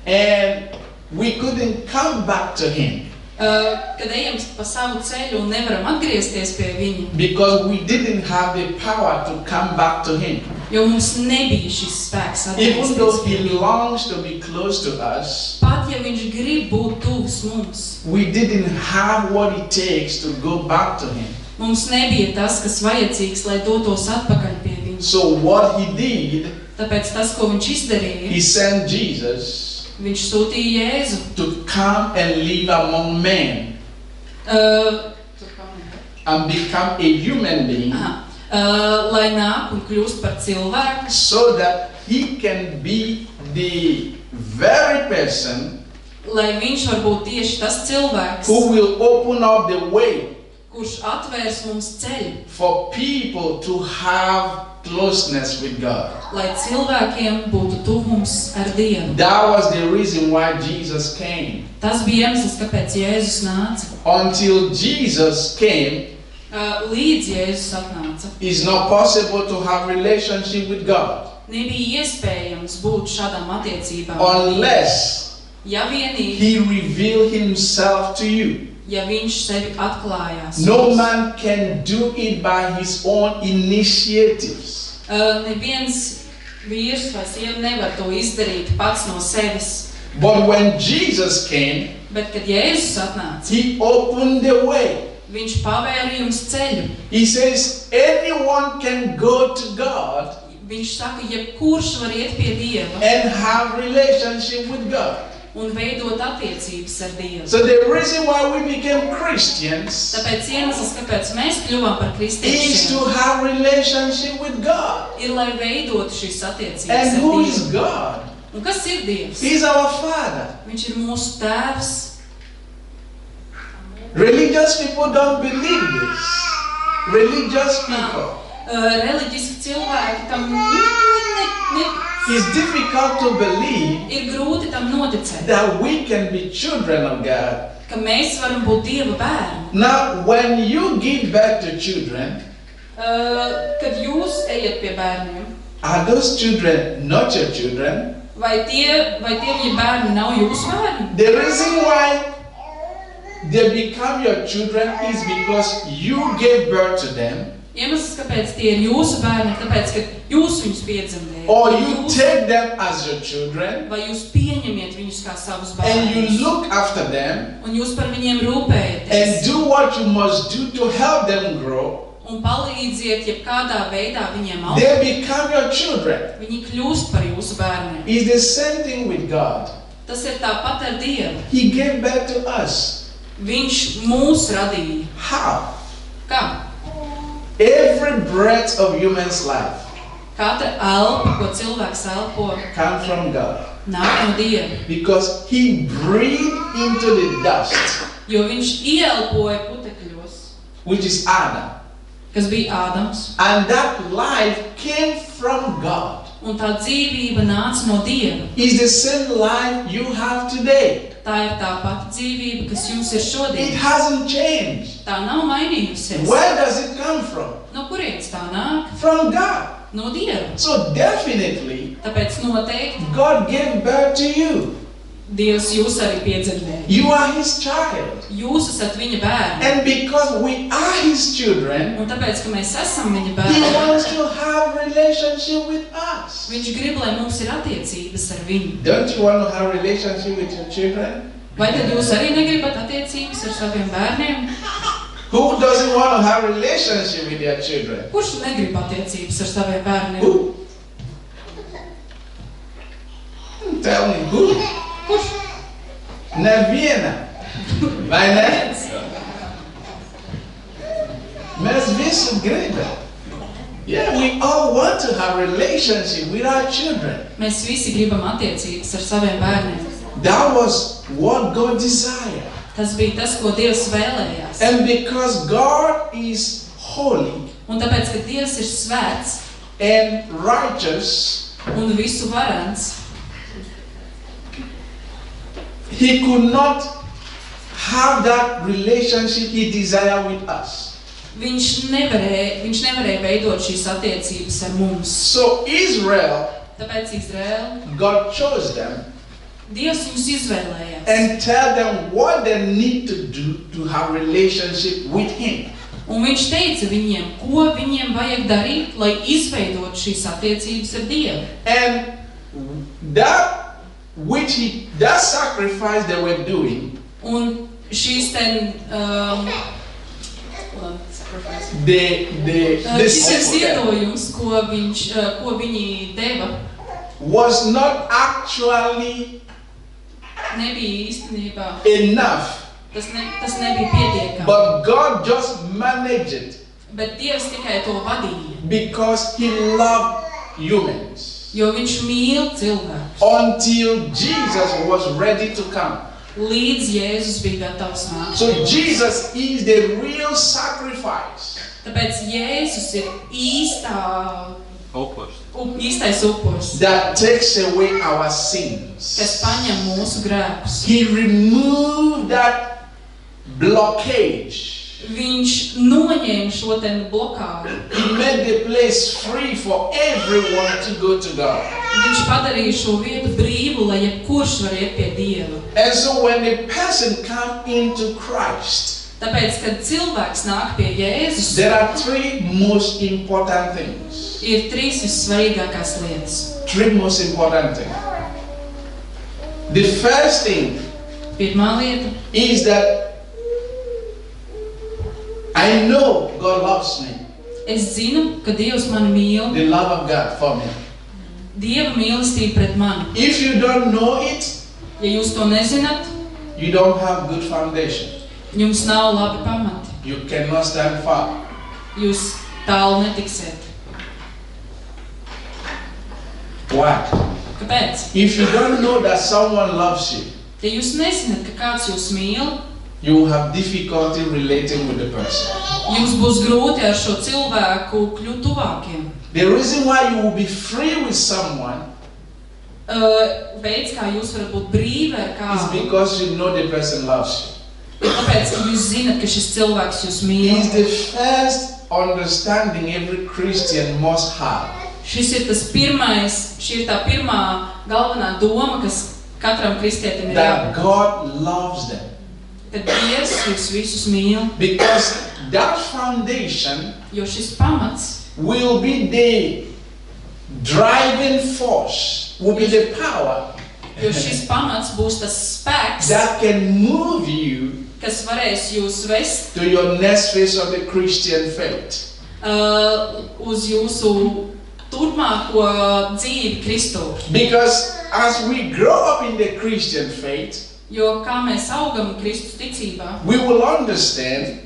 And we couldn't come back to Him
kad ejam pa savu ceļu un nevaram atgriezties pie viņa,
because we didn't have the power to come back to Him.
Jo mums nebija šis spēks
Even though
atgriezties
he
pie viņa.
longs to be close to us,
Pat ja viņš grib būt tuvs mums,
we didn't have what it takes to go back to him.
mums nebija tas, kas vajadzīgs, lai dotos atpakaļ pie viņa.
So what he did,
Tāpēc tas, ko viņš izdarīja,
he sent Jesus
viņš sūtīja Jēzu.
to come and live among men and become a human being
Lai nāk un kļūst par cilvēku,
so that he can be the very person
lai viņš var būt tieši tas cilvēks,
who will open up the way
kurš atvērs mums ceļu,
for people to have closeness with God.
lai cilvēkiem būtu tuvums ar Dievu.
That was the reason why Jesus came.
Tas bija iemesls, kāpēc Jēzus nāca.
Until Jesus came,
Līdz Jēzus atnāca,
it's not possible to have relationship with God
nebija iespējams būt šādām attiecībām. ar Dievu.
unless
Ja vienīgi,
he revealed himself to you.
ja viņš sevi atklājās.
No
jums.
man can do it by his own initiatives.
Neviens vīrs vai sieva nevar to izdarīt pats no sevis.
But when Jesus came,
Bet, kad Jēzus atnāca,
he opened the way.
viņš pavēra jums ceļu.
He says anyone can go to God
Viņš saka, jebkurš var iet pie Dieva
and have relationship with God.
un veidot attiecības ar Dievu.
So the reason why we became Christians
Tāpēc iemesls, kāpēc mēs kļuvām par
is
kristiešiem,
to have relationship with God.
ir, lai veidotu šīs attiecības
And
ar
who is
Dievu.
God?
Un kas ir Dievs?
He's our Father.
Viņš ir mūsu tēvs.
Religious people don't believe this. Religious people.
Reliģiski cilvēki tam
It's difficult to believe
ir grūti tam noticēt,
that we can be children of God.
ka mēs varam būt Dieva bērni.
Now, when you give birth to children,
Kad jūs ejat pie bērniem,
are those children not your children?
vai tie viņa bērni nav jūsu bērni?
The reason why they become your children is because you gave birth to them,
Iemesls, kāpēc tie ir jūsu bērni, ir tāpēc, ka jūs viņus piedzemdējat.
or you take them as your children
Vai jūs pieņemiet viņus kā savus
and you
bērnus,
look after them
un jūs par viņiem
and
rūpējaties,
do what you must do to help them grow,
un palīdziet jebkādā veidā viņiem augt,
they become your children.
viņi kļūst par jūsu bērniem.
It's the same thing with God.
Tas ir tāpat ar Dievu.
He gave birth to us.
Viņš mūs radīja.
How?
Kā?
Every breath of human's life
Katra elpa, ko cilvēks elpo,
comes from God
nāk no Dieva,
because he breathed into the dust,
jo viņš ieelpoja putekļos,
which is Adam.
kas bija Ādams,
And that life came from God.
un tā dzīvība nāca no Dieva.
It's the same life you have today.
Tā ir tā pati dzīvība, kas jums ir
It
šodien.
hasn't changed.
Tā nav mainījusies.
Where does it come from?
No kurienes tā nāk?
From God.
No Dieva.
So definitely,
Tāpēc noteikti
God gave birth to you.
Dievs jūs arī piedzemdēja.
You are his child.
Jūs esat viņa bērni.
And because we are his children,
Un tāpēc, ka mēs esam viņa
he
bērni,
wants to have relationship with us.
viņš grib, lai mums ir attiecības ar viņu.
Don't you want to have relationship with your children?
Vai tad jūs arī negribat attiecības ar saviem bērniem?
Who doesn't want to have relationship with their children?
Kurš negrib attiecības ar saviem bērniem?
Who? Tell me who?
Kurš?
Neviena. Vai ne? Mēs visi gribam. Yeah, we all want to have relationship with our children.
Mēs visi gribam attiecības ar saviem bērniem.
That was what God desired.
Tas bija tas, ko Dievs vēlējās.
And because God is holy
Un tāpēc, ka Dievs ir svēts
and righteous,
un visu varants,
he could not have that relationship he desired with us.
viņš nevarēja veidot šīs attiecības ar mums.
So Israel,
Tāpēc Izraēla,
God chose them
Dievs viņus izvēlējās.
and tell them what they need to do to have relationship with him.
Un viņš teica viņiem, ko viņiem vajag darīt, lai izveidot šīs attiecības ar Dievu.
And that sacrifice they were doing,
Un šīs ten, šis ziedojums, ko viņi deva,
was not actually
nebija īstenībā,
enough.
Tas nebija pietiekami.
But God just managed it
Bet Dievs tikai to vadīja,
because He loved humans.
jo viņš mīl cilvēkus.
Until Jesus was ready to come.
Līdz Jēzus bija gatavs nākt.
So Jesus is the real sacrifice.
Tāpēc Jēzus ir īstais upurs,
That takes away our sins.
kas paņem mūsu grēkus.
He removed that blockage.
Viņš noņēma šo ten blokādu.
He made the place free for everyone to go to God.
Viņš padarīja šo vietu brīvu, lai jebkurš var iet pie Dieva.
And so when a person comes into Christ,
Tāpēc, kad cilvēks nāk pie Jēzus,
there are three most important things.
ir trīs vissvarīgākās lietas.
Three most important things. The first thing
Pirmā lieta
is that I know God loves me.
Es zinu, ka Dievs mani mīl.
The love of God for me.
Dieva mīlestība pret mani.
If you don't know it,
Ja jūs to nezināt,
you don't have good foundation.
jums nav labi pamati.
You cannot stand far.
Jūs tālu netiksiet.
Why?
Kāpēc?
If you don't know that someone loves you,
Ja jūs nezināt, ka kāds jūs mīl,
you will have difficulty relating with the person.
jums būs grūti ar šo cilvēku kļūt tuvākiem.
The reason why you will be free with someone
Veids, kā jūs varat būt brīvi ar
is
kādu,
because you know the person loves
ir tāpēc, ka jūs zināt, ka šis cilvēks jūs
you.
mīl.
It's the first understanding every Christian must have.
Šī ir tā pirmā galvenā doma, kas katram kristietim ir
That
jābūt.
God loves them.
Kad Dievs jūs visus mīl,
Because that foundation
jo šis pamats
will be the driving force, will be the power
Jo šis pamats būs tas spēks,
that can move you
kas varēs jūs vest
to your next phase of the Christian faith.
Uz jūsu turpmāko dzīvi Kristū.
Because as we grow up in the Christian faith,
Jo kā mēs augam Kristus ticībā,
we will understand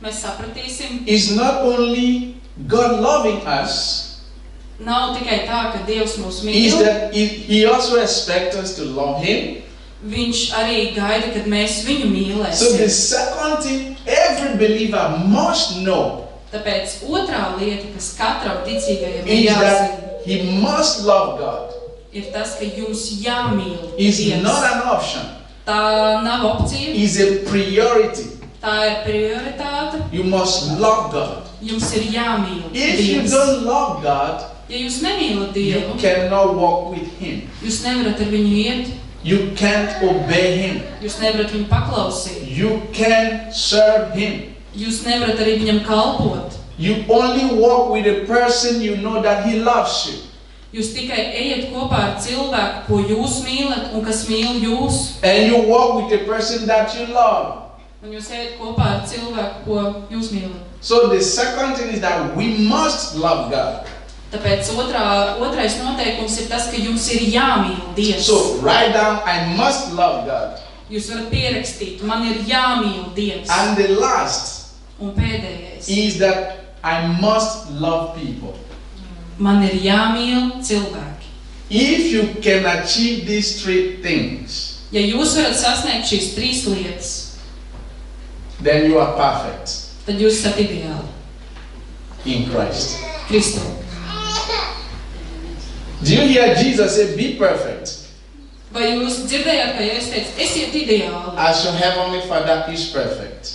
mēs sapratīsim,
it's not only God loving us,
nav tikai tā, ka Dievs mūs
is
mīl,
that He also expects us to love Him.
Viņš arī gaida, kad mēs viņu
So the
mīlēsim.
second thing every believer must know
Tāpēc otrā lieta, kas katram ticīgajam ir
is
jāzina,
that he must love God.
ir tas, ka jums jāmīl
It's
Dievs.
not an option.
Tā nav opcija,
It's a priority.
tā ir prioritāte.
You must love God.
Jums ir jāmīl
If you
Dievs.
don't love God,
Ja jūs nemīlat
you
Dievu,
cannot walk with Him.
jūs nevarat ar viņu iet,
You can't obey Him.
jūs nevarat viņu paklausīt,
You can't serve Him.
jūs nevarat arī viņam kalpot.
You only walk with a person you know that He loves you.
Jūs tikai ejat kopā ar cilvēku, ko jūs mīlat un kas mīl jūs.
And you walk with a person that you love.
Un jūs ejat kopā ar cilvēku, ko jūs mīlat.
So the second thing is that we must love God.
Tāpēc otrais noteikums ir tas, ka jums ir jāmīl Dievs.
So write down, I must love God.
Jūs varat pierakstīt, man ir jāmīl Dievs.
And the last
Un pēdējais,
is that I must love people.
man ir jāmīl cilvēki.
If you can achieve these three things,
Ja jūs varat sasniegt šīs trīs lietas,
then you are perfect
tad jūs esat ideāli
in Christ.
Kristū.
Do you hear Jesus say, be perfect
Vai jūs dzirdējāt, ka Jēzus teica, esiet ideāli,
as your heavenly Father is perfect?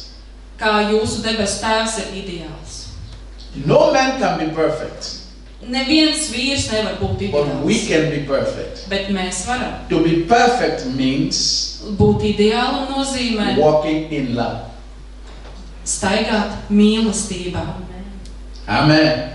kā jūsu debesu tēvs ir ideāls?
No man can be perfect,
Neviens vīrs nevar būt
but we
ideāls,
can be perfect.
bet mēs varam.
To be perfect means
Būt ideālam nozīmē
walking in love.
staigāt mīlestībā.
Amen.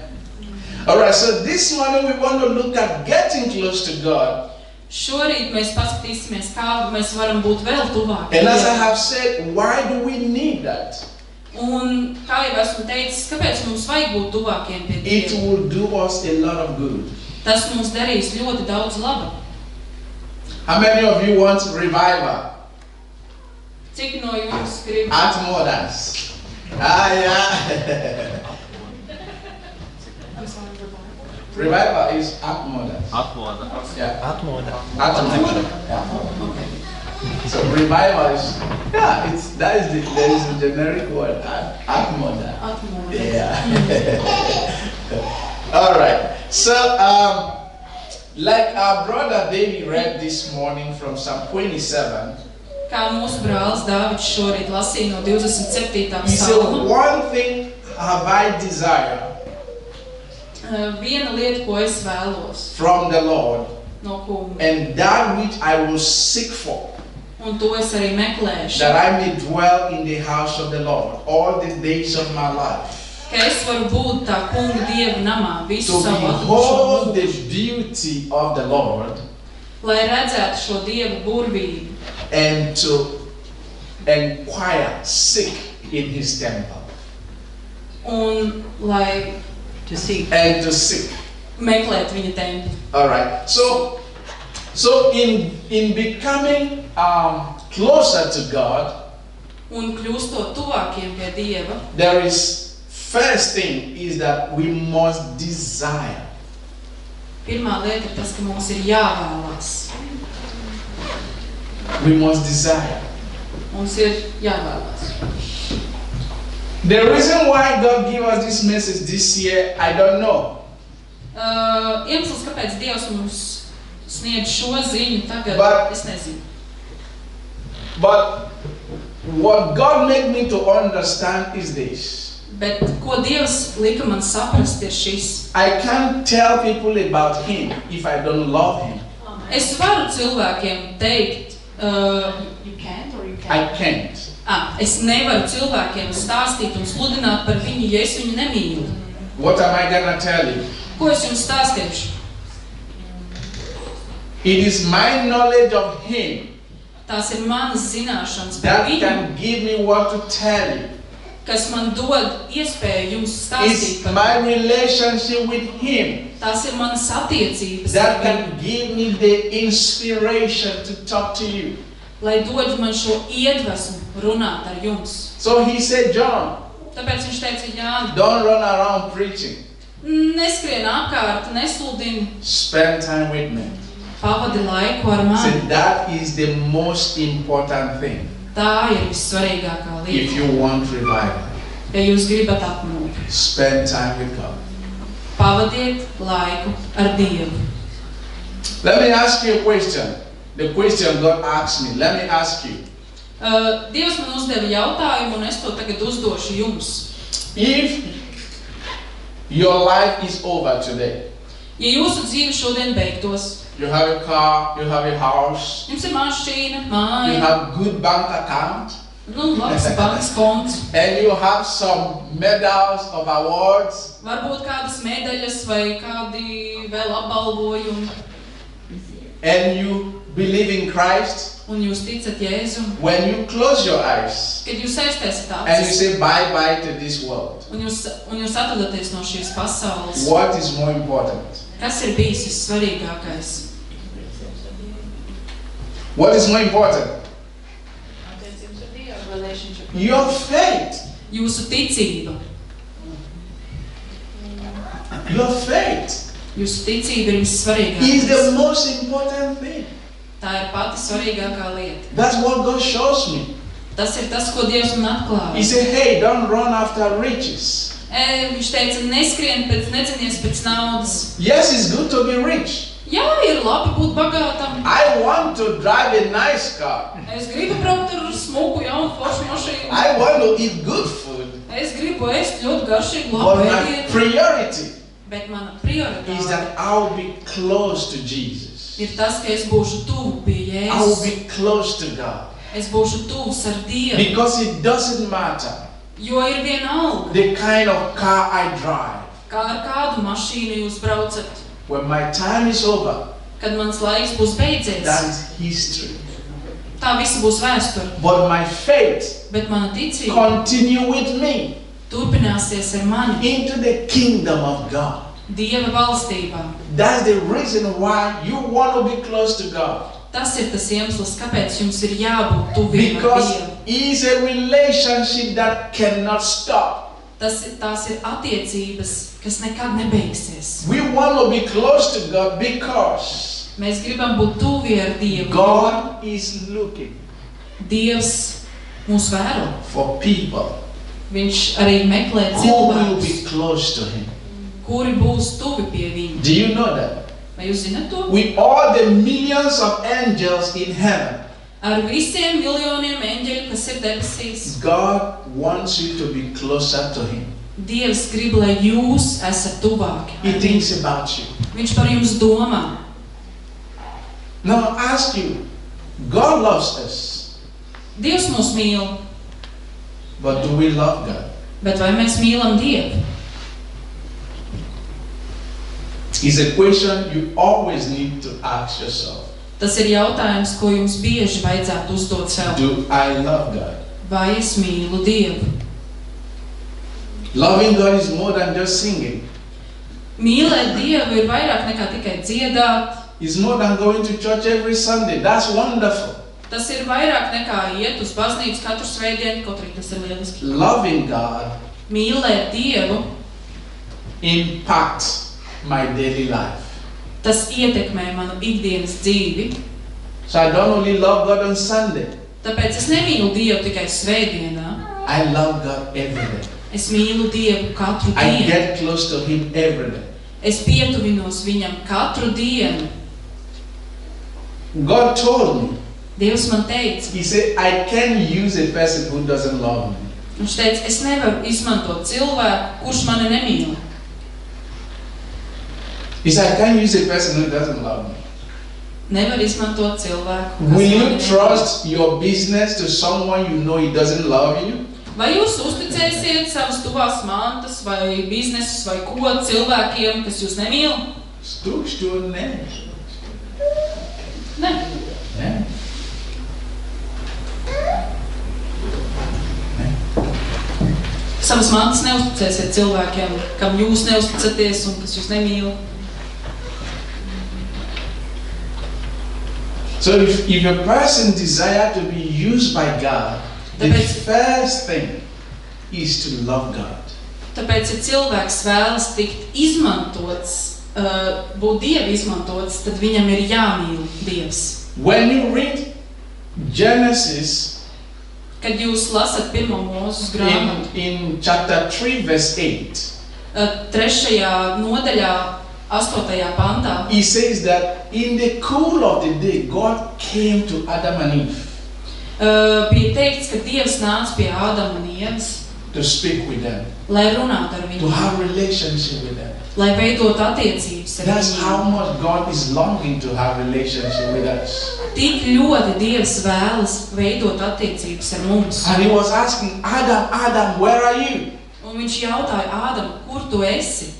All right, so this morning we want to look at getting close to God.
Šorīt mēs paskatīsimies, kā mēs varam būt vēl tuvāk.
And as I have said, why do we need that?
Un kā jau esmu teicis, kāpēc mums vajag būt tuvākiem pie
It
Dieva?
will do us a lot of good.
Tas mums darīs ļoti daudz laba.
How many of you want revival?
Cik no jums grib?
Atmodas. Yeah. Revival is atmodas.
Atmoda.
Yeah.
Atmoda.
Atmoda. Yeah. So revival is, yeah, there is a generic word, atmoda.
Atmoda.
Yeah. All right. So, like our brother David read this morning from Psalm 27,
Kā mūsu brālis Dāvids šorīt lasīja no 27.
he said,
psalma,
one thing have I desire
viena lieta, ko es vēlos
from the Lord,
no kunga,
and that which I will seek for,
un to es arī meklēšu,
that I may dwell in the house of the Lord all the days of my life,
ka es varu būt tā kunga Dieva namā visu
to
savu
behold
atlikušo
the
mūžu,
beauty of the Lord,
lai redzētu šo Dieva burvību
and to inquire, seek in his temple,
un lai
and to seek.
meklētu viņa templi.
All right. So in becoming closer to God,
Un kļūstot tuvākiem pie Dieva,
there is first thing is that we must desire.
pirmā lieta ir tas, ka mums ir jāvēlās.
We must desire.
Mums ir jāvēlās.
The reason why God gave us this message this year, I don't know.
Iemesls, kāpēc Dievs mums sniedz šo ziņu tagad, es nezinu.
But what God made me to understand is this.
Bet ko Dievs lika man saprast ir šis.
I can't tell people about Him if I don't love Him.
Es varu cilvēkiem teikt, you can't or you can't?
I can't.
Es nevaru cilvēkiem stāstīt un sludināt par viņu, ja es viņu nemīlu.
What am I gonna tell you?
Ko es jums stāstīšu?
It is my knowledge of Him
Tās ir manas zināšanas par
that
viņu,
can give me what to tell you.
kas man dod iespēju jums
It's
stāstīt par
my
viņu.
relationship with Him
Tās ir manas attiecības
that
ar viņu,
can give me the inspiration to talk to you.
lai dod man šo iedvesmu runāt ar jums.
So He said, John,
Tāpēc viņš teica, Jāni,
don't run around preaching.
neskrien apkārt, nesludini,
Spend time with me.
pavadi laiku ar mani.
So that is the most important thing
Tā ir vissvarīgākā
if
lieta.
you want revival.
Ja jūs gribat atmūgt,
Spend time with God.
pavadiet laiku ar Dievu.
Let me ask you a question. The question God asked me. Let me ask you.
Dievs man uzdeva jautājumu, un es to tagad uzdošu jums.
If your life is over today,
Ja jūsu dzīve šodien beigtos,
you have a car, you have a house,
jums ir mašīna,
you
māja,
have good bank account,
labs bankas konts,
and you have some medals of awards,
varbūt kādas medaļas vai kādi vēl apbalvojumi,
and you believe in Christ,
un jūs ticat Jēzum,
when you close your eyes
kad jūs aiztaisat
and you
acis,
say bye-bye to this world,
un jūs atvadaties no šīs pasaules,
what is more important?
kas ir bijis vissvarīgākais?
What is more important?
Relationship.
Your faith.
Jūsu ticība.
Your faith
Jūsu ticība ir
is
vissvarīgākais.
the most important thing.
Tā ir pati svarīgākā lieta.
That's what God shows me.
Tas ir tas, ko Dievs man
He
atklāja.
said, hey, don't run after riches.
Viņš teica, necenies pēc naudas.
Yes, it's good to be rich.
Jā, ir labi būt bagātam.
I want to drive a nice car.
Es gribu braukt ar smuku jaunu foršu mašīnu.
I want to eat good food.
Es gribu ēst ļoti garšīgu
But
labu
my
ēdienu.
priority
Bet mana
is
prioritāte
that I'll be close to Jesus.
ir tas, ka es būšu tuvu pie
I'll
Jēzus.
be close to God.
Es būšu tuvs ar Dievu.
Because it doesn't matter
Jo ir vienalga,
the kind of car I drive.
kā ar kādu mašīnu jūs braucat.
When my time is over,
Kad mans laiks būs beidzies,
that is history.
tā visa būs vēsture.
But my faith
Bet mana ticība
continue with me
turpināsies ar mani
into the kingdom of God.
Dieva valstībā.
That's the reason why you want to be close to God.
Tas ir tas iemesls, kāpēc jums ir jābūt tuviem ar
Because
Dievu.
it's a relationship that cannot stop.
Tās ir attiecības, kas nekad nebeigsies.
We want to be close to God because
Mēs gribam būt tuvi ar Dievu.
God is looking
Dievs mūs vēro.
for people
Viņš arī meklē
who will
cilvēkus,
be close to Him.
kuri būs tuvi pie viņa.
Do you know that?
Vai jūs zināt to?
With all the millions of angels in heaven,
Ar visiem miljoniem eņģeļu, kas ir debesīs,
God wants you to be closer to Him.
Dievs grib, lai jūs esat tuvāki.
He thinks about you.
Viņš par jums domā.
Now I ask you, God loves us,
Dievs mūs mīl,
but do we love God?
bet vai mēs mīlam Dievu?
It's a question you always need to ask yourself.
Tas ir jautājums, ko jums bieži vajadzētu uzdot sev.
Do I love God?
Vai es mīlu Dievu?
Loving God is more than just singing.
Mīlēt Dievu ir vairāk nekā tikai dziedāt.
It's more than going to church every Sunday. That's wonderful.
Tas ir vairāk nekā iet uz baznīcu katru svētdienu, kaut arī tas ir lieliski.
Loving God
Mīlēt Dievu,
impacts my daily life.
tas ietekmē manu ikdienas dzīvi.
So I don't only love God on Sunday.
Tāpēc es nemīlu Dievu tikai svētdienā.
I love God every day.
Es mīlu Dievu katru
I
dienu.
get close to Him every day.
Es pietuvinos viņam katru dienu.
God told me,
Dievs man teica,
He said, I can't use a person who doesn't love me.
viņš teica, es nevaru izmantot cilvēku, kurš mani nemīl.
He said, I can't use a person who doesn't love me.
Nevar izmantot cilvēku, kas
Will you
mani nemīl.
trust your business to someone you know he doesn't love you?
Vai jūs uzticēsiet savas tuvās mantas vai biznesus vai ko cilvēkiem, kas jūs nemīl?
Stūkšķo, nē.
Ne.
Nē.
Savas mantas neuzticēsiet cilvēkiem, kam jūs neusticaties un kas jūs nemīl.
So if a person desires to be used by God, the first thing is to love God.
Tāpēc, ja cilvēks vēlas tikt izmantots, būt Dieva izmantots, tad viņam ir jāmīl Dievs.
When you read Genesis
Kad jūs lasat pirmo Mūzes grāmatu,
in chapter 3 verse 8,
3. nodaļā, 8. pantā,
he says that in the cool of the day, God came to Adam and Eve
bija teikts, ka Dievs nāca pie Ādama un Ievas,
to speak with them,
lai runātu ar
to
viņu,
have relationship with them.
lai veidot attiecības ar
That's how
viņu.
much God is longing to have relationship with us.
Tik ļoti Dievs vēlas veidot attiecības ar mums.
And he was asking, Adam, Adam, where are you?
Un viņš jautāja Ādam, kur tu esi?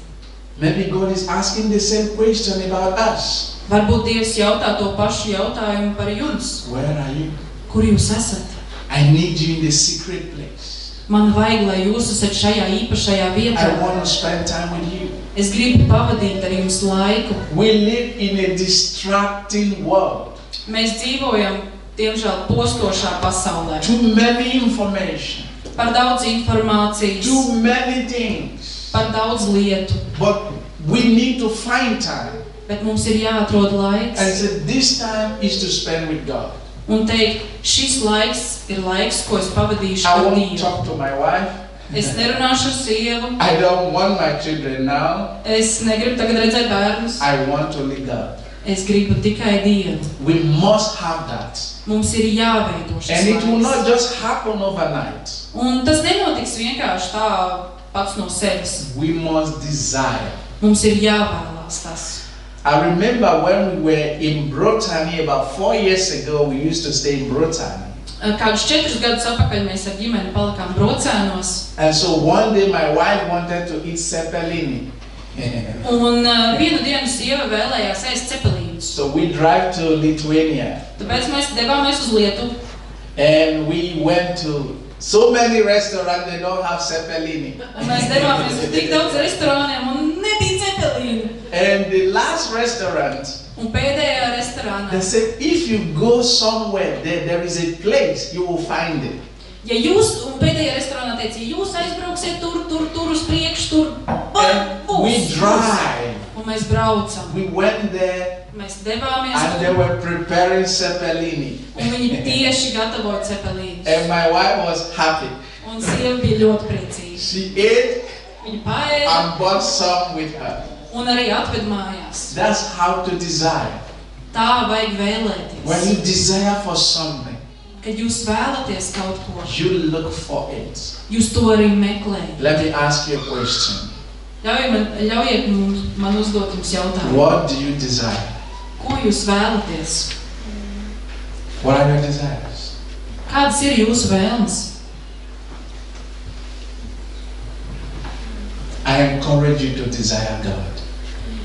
Maybe God is asking the same question about us.
Varbūt Dievs jautā to pašu jautājumu par jums.
Where are you?
Kur jūs esat?
I need you in the secret place.
Man vajag, lai jūs esat šajā īpašajā vietā.
I want to spend time with you.
Es gribu pavadīt ar jums laiku.
We live in a distracting world.
Mēs dzīvojam, diemžēl, postošā pasaulē.
Too many information.
Par daudz informācijas,
Too many things.
par daudz lietu.
But we need to find time.
Bet mums ir jāatrod
And
laiks.
so this time is to spend with God.
Un teikt, šis laiks ir laiks, ko es pavadīšu
I
ar
won't
Dievu.
talk to my wife.
Es nerunāšu ar sievu.
I don't want my children now.
Es negribu tagad redzēt bērnus.
I want only God.
Es gribu tikai Dievu.
We must have that.
Mums ir jāveido šis
And it will not
laiks.
just happen overnight.
Un tas nenotiks vienkārši tā pats no sevis.
We must desire.
Mums ir jāvēlās tas.
I remember when we were in Brotany about 4 years ago, we used to stay in Brotany.
Kādus 4 gadus atpakaļ mēs ar ģimeni palikām brocēnos.
And so one day my wife wanted to eat cepelini.
Un vienu dienu sieva vēlējās ēst cepelīnus.
So we drive to Lithuania.
Tāpēc mēs devāmies uz Lietuvu.
And we went to so many restaurants, they don't have cepelini.
Un mēs devāmies uz tik daudz restorāniem un nebija cepelīnu.
And the last restaurant,
Un pēdējā restorānā.
they said, if you go somewhere, there is a place, you will find it.
Ja jūs, un pēdējā restorānā teica, ja jūs aizbrauksiet tur uz priekšu, tur
And we drive.
Un mēs braucam.
We went there
Mēs devāmies
and they were preparing cepelini.
un viņi tieši gatavoja cepelīnus.
And my wife was happy.
Un sieva bija ļoti priecīga.
She ate
Viņa paēda
and bought some with her.
un arī atved mājās.
That's how to desire.
Tā vajag vēlēties.
When you desire for something,
Kad jūs vēlaties kaut ko,
you look for it.
jūs to arī meklējat.
Let me ask you a question.
Ļaujiet man uzdot jums jautājumu.
What do you desire?
Ko jūs vēlaties?
What are your desires?
Kādas ir jūsu vēlmes?
I encourage you to desire God.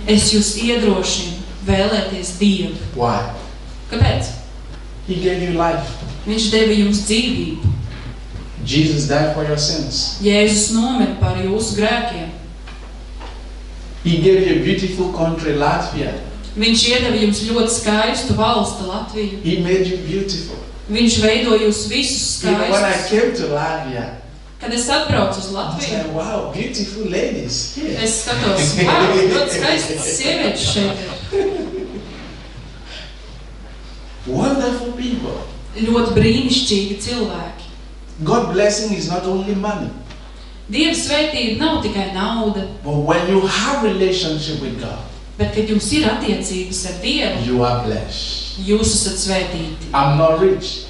Es jūs iedrošinu vēlēties Dievu.
Why?
Kāpēc?
He gave you life.
Viņš deva jums dzīvību.
Jesus died for your sins.
Jēzus nomira par jūsu grēkiem.
He gave you a beautiful country, Latvia.
Viņš iedeva jums ļoti skaistu valsti Latviju.
He made you beautiful.
Viņš veido jūs visus
Even when I
skaistus.
came to Latvia,
Kad es atbraucu uz
I
Latviju,
said, wow, beautiful ladies here.
es skatos, ļoti skaistas sievietes šeit ir.
Wonderful people.
Ļoti brīnišķīgi cilvēki.
God blessing is not only money,
Dieva svētība nav tikai nauda,
but when you have relationship with God,
bet kad jums ir attiecības ar Dievu,
you are blessed.
jūs esat svētīti.
I'm not rich.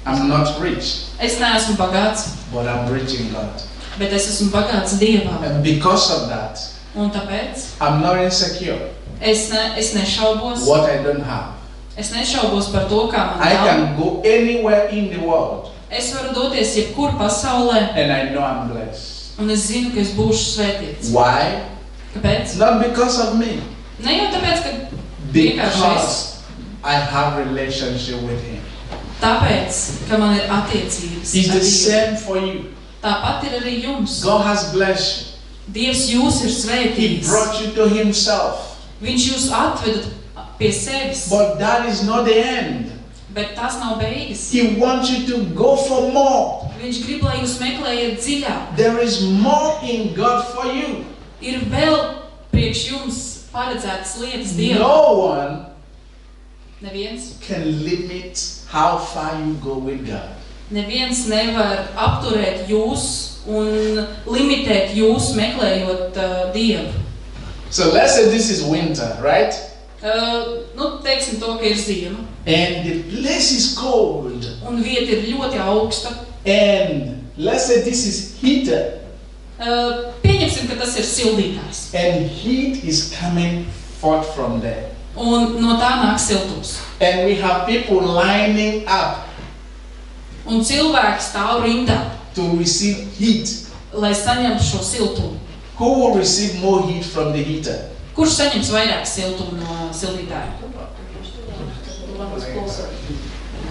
I'm not rich,
Es neesmu bagāts,
but I'm rich in God.
bet es esmu bagāts Dievā.
And because of that,
Un tāpēc
I'm not insecure.
es nešaubos.
What I don't have.
Es nešaubos par to, kā man
I
nav.
can go anywhere in the world
Es varu doties jebkur pasaulē,
and I know I'm blessed.
un es zinu, ka es būšu svētīts.
Why?
Kāpēc?
Not because of me.
Ne jau tāpēc, ka vienkārši es.
Because I have relationship with Him.
Tāpēc, ka man ir attiecības
It's
ar
the
Dievu.
same for you.
Tāpat ir arī jums.
God has blessed
Dievs jūs ir
you. He
svētījis.
brought you to Himself.
Viņš jūs atveda pie sevis,
But that is not the end.
bet tas nav beigas.
He wants you to go for more.
Viņš grib, lai jūs meklējat dziļāk.
There is more in God for you.
Ir vēl priekš jums paredzētas lietas Dievam.
No one
Neviens.
can limit how far you go with God.
Neviens nevar apturēt jūs un limitēt jūs meklējot Dievu.
So let's say this is winter, right?
Teiksim to, ka ir ziema,
And the place is cold.
un vieta ir ļoti augsta.
And let's say this is heated.
Pieņemsim, ka tas ir sildītājs,
And heat is coming forth from there.
un no tā nāk siltums.
And we have people lining up
Un cilvēki stāv rindā,
to receive heat.
lai saņemtu šo siltumu.
Who will receive more heat from the heater?
Kurš saņems vairāk siltumu no sildītāja?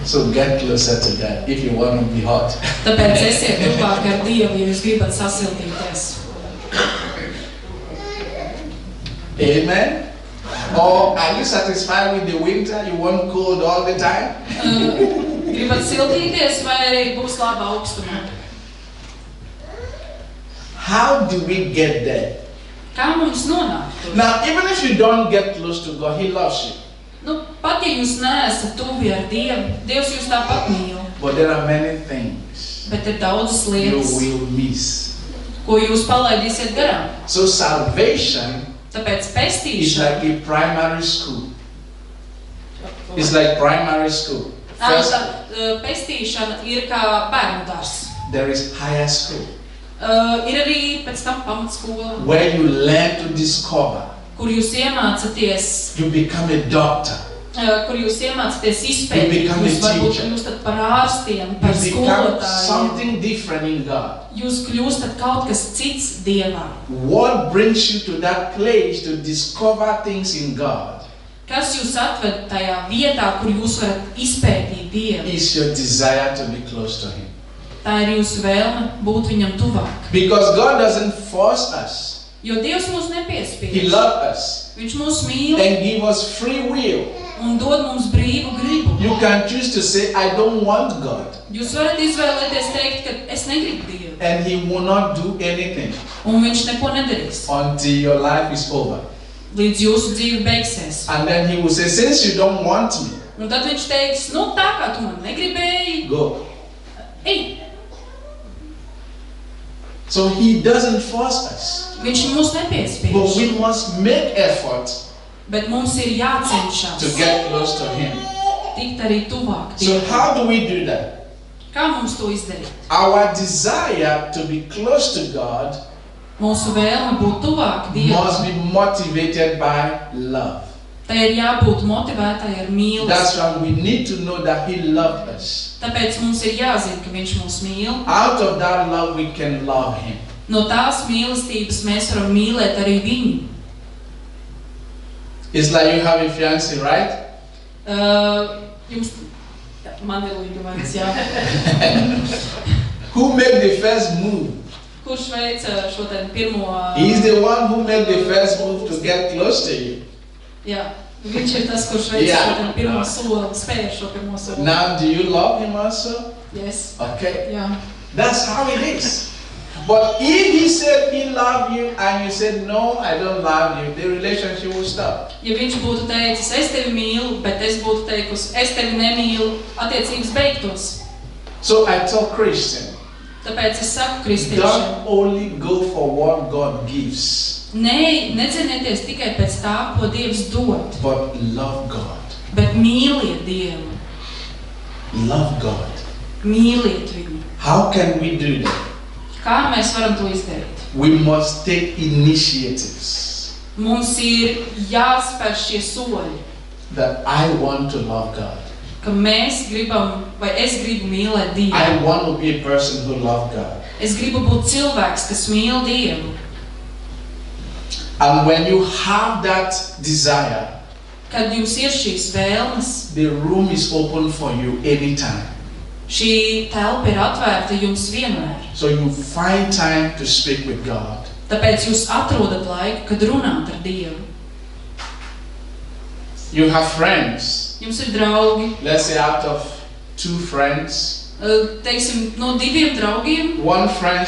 So get closer to God if you want to be hot.
Tāpēc esiet tuvāk ar Dievu, ja jūs gribat sasildīties.
Amen? Or are you satisfied with the winter? You want cold all the time?
Gribat sildīties vai arī būs laba augstumā?
How do we get there?
Kā mums nonākt tur?
Now, even if you don't get close to God, He loves you.
Pat ja jūs neesat tuvi ar Dievu, Dievs jūs tāpat mīl.
But there are many things
Bet ir daudzas
you
lietas,
will miss.
ko jūs palaidīsiet garām.
So salvation
Tāpēc
is
pestīšana,
like a primary school. It's like primary school. First,
pestīšana ir kā bērnu dārzs.
there is higher school
Ir arī pēc tam pamatskola,
where you learn to discover.
kur jūs iemācaties
You become a doctor.
kur jūs iemācāties
You
izpētīt,
become a
jūs varbūt
teacher.
kļūstat par ārstiem, par
You become
skolotājiem.
something different in God.
Jūs kļūstat kaut kas cits Dievā.
What brings you to that place to discover things in God
Kas jūs atved tajā vietā, kur jūs varat izpētīt Dievu?
is your desire to be close to Him.
Tā ir jūsu vēlme būt viņam tuvāk.
Because God doesn't force us.
Jo Dievs mūs
He
nepiespiež.
loves us
Viņš mūs mīl
and give us free will.
un dod mums brīvu gribu.
You can choose to say, I don't want God.
Jūs varat izvēlēties teikt, ka es negribu Dievu.
And He will not do anything
Un viņš neko nedarīs.
until your life is over.
Līdz jūsu dzīve beigsies.
And then He will say, since you don't want me,
Un tad viņš teiks, nu tā kā tu man negribēji,
go.
ej.
So He doesn't force us.
Viņš mūs
But
nepiespiež.
we must make effort
Bet mums ir jācenšas
to get close to Him.
tikt arī tuvāk
So
Dievam.
how do we do that?
Kā mums to izdarīt?
Our desire to be close to God
Mūsu vēlme būt tuvāk Dievam.
must be motivated by love.
Tai ir jābūt motivētai ar mīlestību.
That's why we need to know that He loved us.
Tāpēc mums ir jāzina, ka viņš mūs mīl.
Out of that love, we can love Him.
No tās mīlestības mēs varam mīlēt arī viņu.
It's like you have a fiancé, right?
Jums, man ir līga vairs, jā.
Who made the first move?
Kurš veica šo te pirmo...
He's the one who made the first move to get close to you.
Jā, viņš ir tas, kurš veica
Jā.
šo te pirmo soli, spēja šo pirmo soli.
Now, do you love Him also?
Yes,
Okay.
jā.
That's how it is. But if He said He loved you and you said, no, I don't love you, the relationship will stop.
Ja viņš būtu teicis, es tevi mīlu, bet es būtu teikusi, es tevi nemīlu, attiecības beigtos.
So I tell Christians,
Tāpēc es saku kristiešiem,
don't only go for what God gives,
necenieties tikai pēc tā, ko Dievs dod,
but love God.
bet mīliet Dievu,
Love God.
mīliet viņu.
How can we do that?
Kā mēs varam to izdarīt?
We must take initiatives
Mums ir jāspēr šie soļi,
that I want to love God.
ka mēs gribam, vai es gribu mīlēt Dievu.
I want to be a person who loves God.
Es gribu būt cilvēks, kas mīl Dievu.
And when you have that desire,
Kad jums ir šīs vēlmes,
the room is open for you anytime.
šī telpa ir atvērta jums vienmēr.
So you find time to speak with God.
Tāpēc jūs atrodat laiku, kad runāt ar Dievu.
You have friends.
Jums ir draugi,
Let's say out of 2 friends,
teiksim, no 2 draugiem.
one friend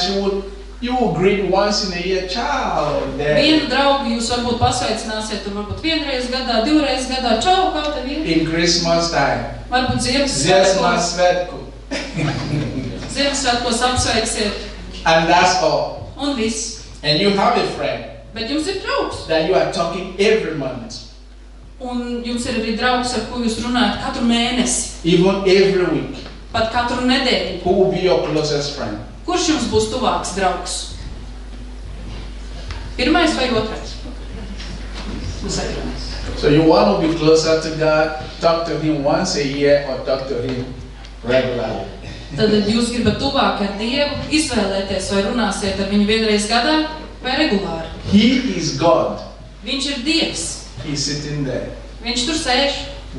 you will greet once in a year, child. There.
Vienu draugu jūs varbūt pasveicināsiet, tur varbūt 1 reizi gadā, 2 reizes gadā. Čau, kā tev ir?
In Christmas time.
Varbūt Ziemassvētkos
Ziemassvētku.
apsveiksiet,
And that's all.
un viss.
And you have a friend
Bet jums ir draugs.
that you are talking every month,
Un jums ir arī draugs, ar ko jūs runājat katru mēnesi,
even every week.
pat katru nedēļu.
Who will be your closest friend?
Kurš jums būs tuvāks draugs? Pirmais vai otrais?
So you want to be closer to God, talk to Him once a year or talk to Him regularly.
Tad jūs gribat tuvāk ar Dievu, izvēlēties, vai runāsiet ar viņu 1 reizi gadā vai regulāri.
He is God.
Viņš ir Dievs.
He's sitting there.
Viņš tur sēž.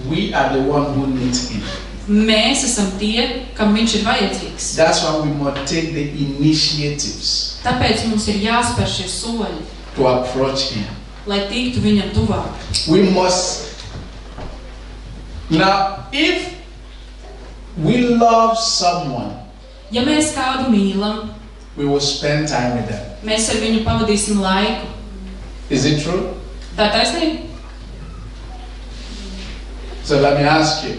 We are the one who needs Him.
Mēs esam tie, kam viņš ir vajadzīgs.
That's why we must take the initiatives
Tāpēc mums ir jāspēr šie soļi,
to approach Him.
lai tiktu viņam tuvāk.
We must. Now, if we love someone,
Ja mēs kādu mīlam,
we will spend time with them.
mēs ar viņu pavadīsim laiku.
Is it true?
Tā ir taisnība?
So let me ask you.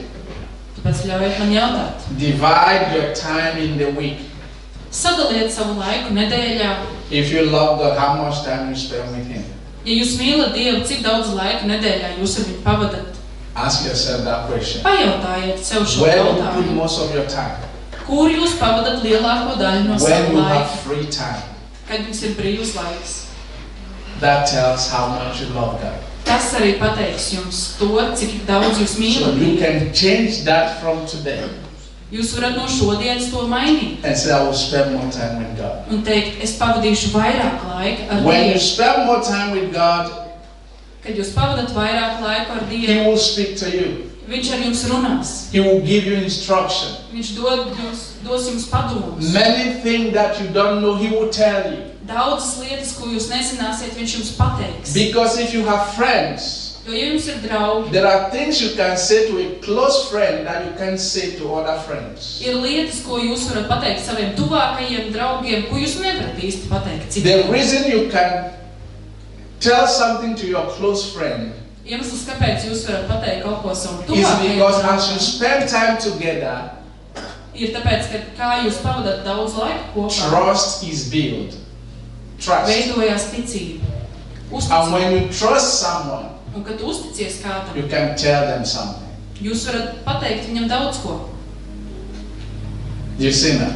Tāpēc ļaujiet man jautāt.
Divide your time in the week.
Sadaliet savu laiku nedēļā.
If you love God, how much time you spend with Him?
Ja jūs mīlat Dievu, cik daudz laika nedēļā jūs ar viņu pavadat?
Ask yourself that question.
Pajautājiet sev šo
Where do you put
jautājumu.
most of your time?
Kur jūs pavadat lielāko daļu no
When
savu
you have
laiku?
free time.
Kad jums ir brīvs laiks.
That tells how much you love God.
Tas arī pateiks jums to, cik daudz jūs
So
mīlat.
you can change that from today
Jūs varat no šodienas to mainīt
and say, I will spend more time with God.
un teikt, es pavadīšu vairāk laika ar
When you
Dievu.
spend more time with God,
Kad jūs pavadat vairāk laiku ar
He
Dievu,
will speak to you.
Viņš ar jums runās.
He will give you instruction.
Viņš dos jums padomus.
Many things that you don't know, He will tell you.
Daudzas lietas, ko jūs nezināsiet, viņš jums pateiks.
Because if you have friends,
Jo, ja jums ir draugi,
there are things you can say to a close friend that you can't say to other friends.
ir lietas, ko jūs varat pateikt saviem tuvākajiem draugiem, ko jūs nevarat īsti pateikt
The
citiem.
reason you can tell something to your close friend
Iemesls, kāpēc jūs varat pateikt kaut ko savam
is
tuvākajiem
because as you
draugiem,
spend time together,
ir tāpēc, ka kā jūs pavadat daudz laika kopā,
trust is built. Trust.
veidojās ticība.
And when
Uzticība.
you trust someone,
Un, kad uzticies kādam,
you can tell them something.
jūs varat pateikt viņam daudz ko.
You see now?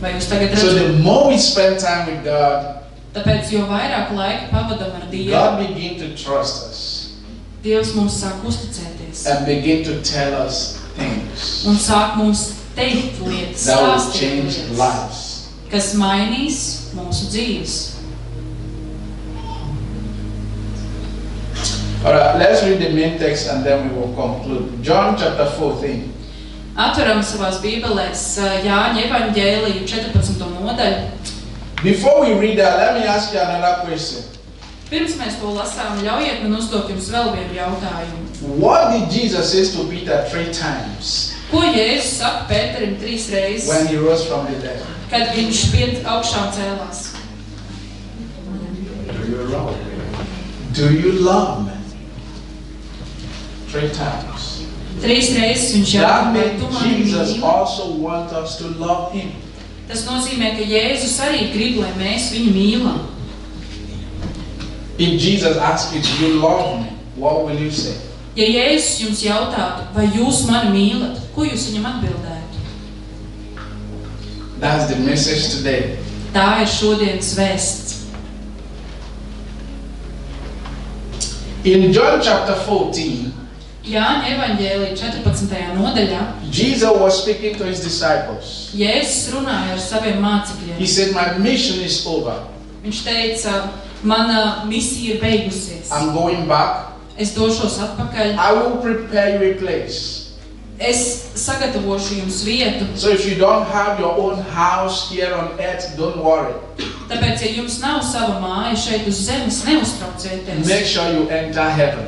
Vai jūs tagad
So
redzat?
the more we spend time with God,
Tāpēc, jo vairāk laika pavadam ar Dievu,
God begin to trust us
Dievs mums sāk uzticēties.
and begin to tell us things
Un sāk mums teikt lietas,
that will
stāstīt
change
lietas,
lives.
kas mainīs mūsu dzīves.
All right, let's read the main text and then we will conclude. John chapter 14.
Atveram savās bībelēs Jāņa evaņģēliju 14. nodaļu.
Before we read that, let me ask you another question.
Pirms mēs to lasām, ļaujiet man uzdot jums vēl vienu jautājumu.
What did Jesus say to Peter 3 times
Ko Jēzus saka Pēterim 3 reizes,
when he rose from the dead?
kad viņš augšām cēlās?
Do you love me? 3 times.
3 reizes viņš
That
jautā, vai
means
tu mani
Jesus
mīli?
also wants us to love him.
Tas nozīmē, ka Jēzus arī grib, lai mēs viņu mīlam.
If Jesus asks you, do you love me? What will you say?
Ja Jēzus jums jautātu, vai jūs mani mīlat, ko jūs viņam atbildētu?
That's the message today.
Tā ir šodienas vēsts.
In John chapter 14,
Jāņa evaņģēlija 14. nodaļā
Jesus was speaking to his disciples.
Jēzus runāja ar saviem
He
mācekļiem.
said, my mission is over.
Viņš teica, mana misija ir beigusies.
I'm going back.
Es došos atpakaļ.
I will prepare you a place.
Es sagatavošu jums vietu.
So if you don't have your own house here on earth, don't worry.
Tāpēc, ja jums nav sava māja šeit uz zemes, neuztraucieties.
Make sure you enter heaven.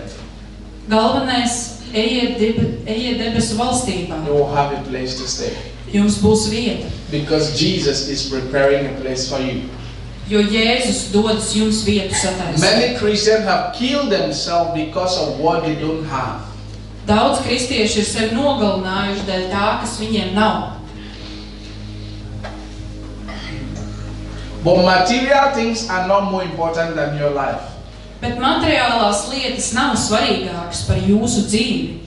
Galvenais, ejiet debesu valstībā.
You will have a place to stay.
Jums būs vieta.
Because Jesus is preparing a place for you.
Jo Jēzus dodas jums vietu sataisīt.
Many Christians have killed themselves because of what they don't have.
Daudz kristieši ir sevi nogalinājuši dēļ tā, kas viņiem nav.
But material things are not more important than your life.
Bet materiālās lietas nav svarīgākas par jūsu dzīvi.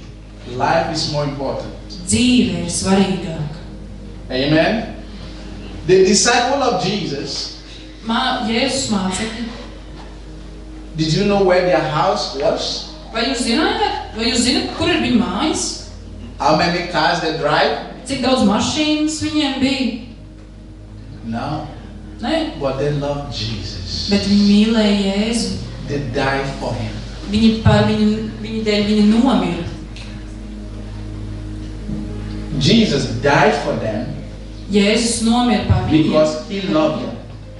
Life is more important.
Dzīve ir svarīgāka.
Amen. The disciple of Jesus,
Jēzus mācekļi,
did you know where their house was?
vai jūs zināt, kur ir viņa mājas?
How many cars they drive?
Cik daudz mašīnas viņiem bija?
No.
Ne,
But they love Jesus.
bet viņi mīlēja Jēzu.
They died for him.
Viņi dēļ viņa nomira.
Jesus died for them
Jēzus nomira par viņiem,
because he loved them.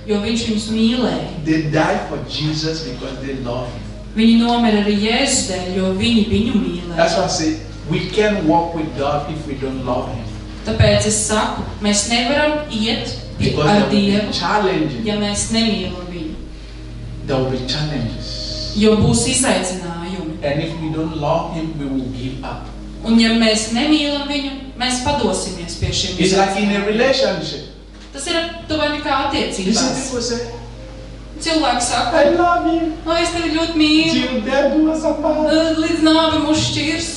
jo viņš viņus mīlēja.
They died for Jesus because they love him.
Viņi nomira arī Jēzus dēļ, jo viņi viņu mīlēja.
That's why I say we can't walk with God if we don't love him.
Tāpēc es saku, mēs nevaram iet
Because
ar
there will be
Dievu,
challenging.
ja mēs nemīlam viņu.
There will be challenges.
Jo būs izaicinājumi.
And if we don't love him, we will give up.
Un ja mēs nemīlam viņu, mēs padosimies pie šiem
It's like in a
izaicinājumiem.
relationship.
Tas ir tuvēni kā
You see
attiecībās.
people say,
Cilvēki saka,
I love you.
es tevi ļoti mīlu,
Till death do us apart.
līdz nāve mūs šķirs.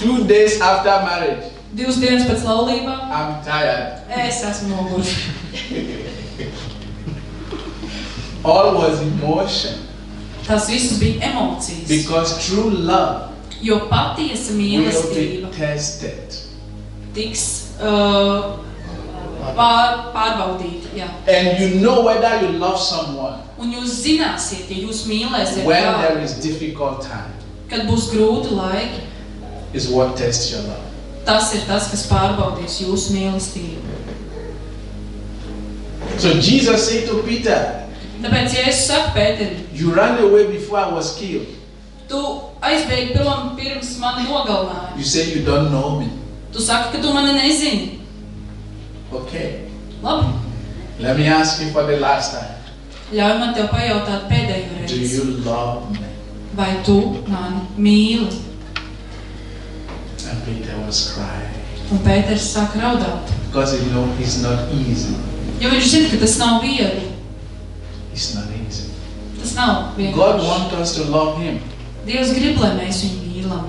2 days after marriage,
2 dienas pēc laulībām,
I'm tired.
es esmu nogurusi.
All was emotion.
Tas visas bija emocijas.
Because true love
Jo patiesa
will be
mīlestība
tested.
tiks pārbaudīta. Jā.
And you know whether you love someone
Un jūs zināsiet, ja jūs mīlēsiet
when
kādu,
there is difficult time.
kad būs grūti laiki,
Is what tests your love.
tas ir tas, kas pārbaudīs jūsu mīlestību.
So Jesus said to Peter,
Tāpēc, ja es saku Pēterim,
you ran away before I was killed.
tu aizbēgi prom pirms mani nogalināja.
You say you don't know me.
Tu saki, ka tu mani nezini.
Okay.
Labi,
Let me ask you for the last time.
ļauj man tev pajautāt pēdējo
Do
reizi.
you love me?
Vai tu mani mīli?
And Peter was crying.
Un Pēters sāka raudāt.
Because he knows it's not easy.
Jo viņš zina, ka tas nav viegli.
It's not easy.
Tas nav
God
vienkārši.
wants us to love him.
Dievs grib, lai mēs viņu mīlam.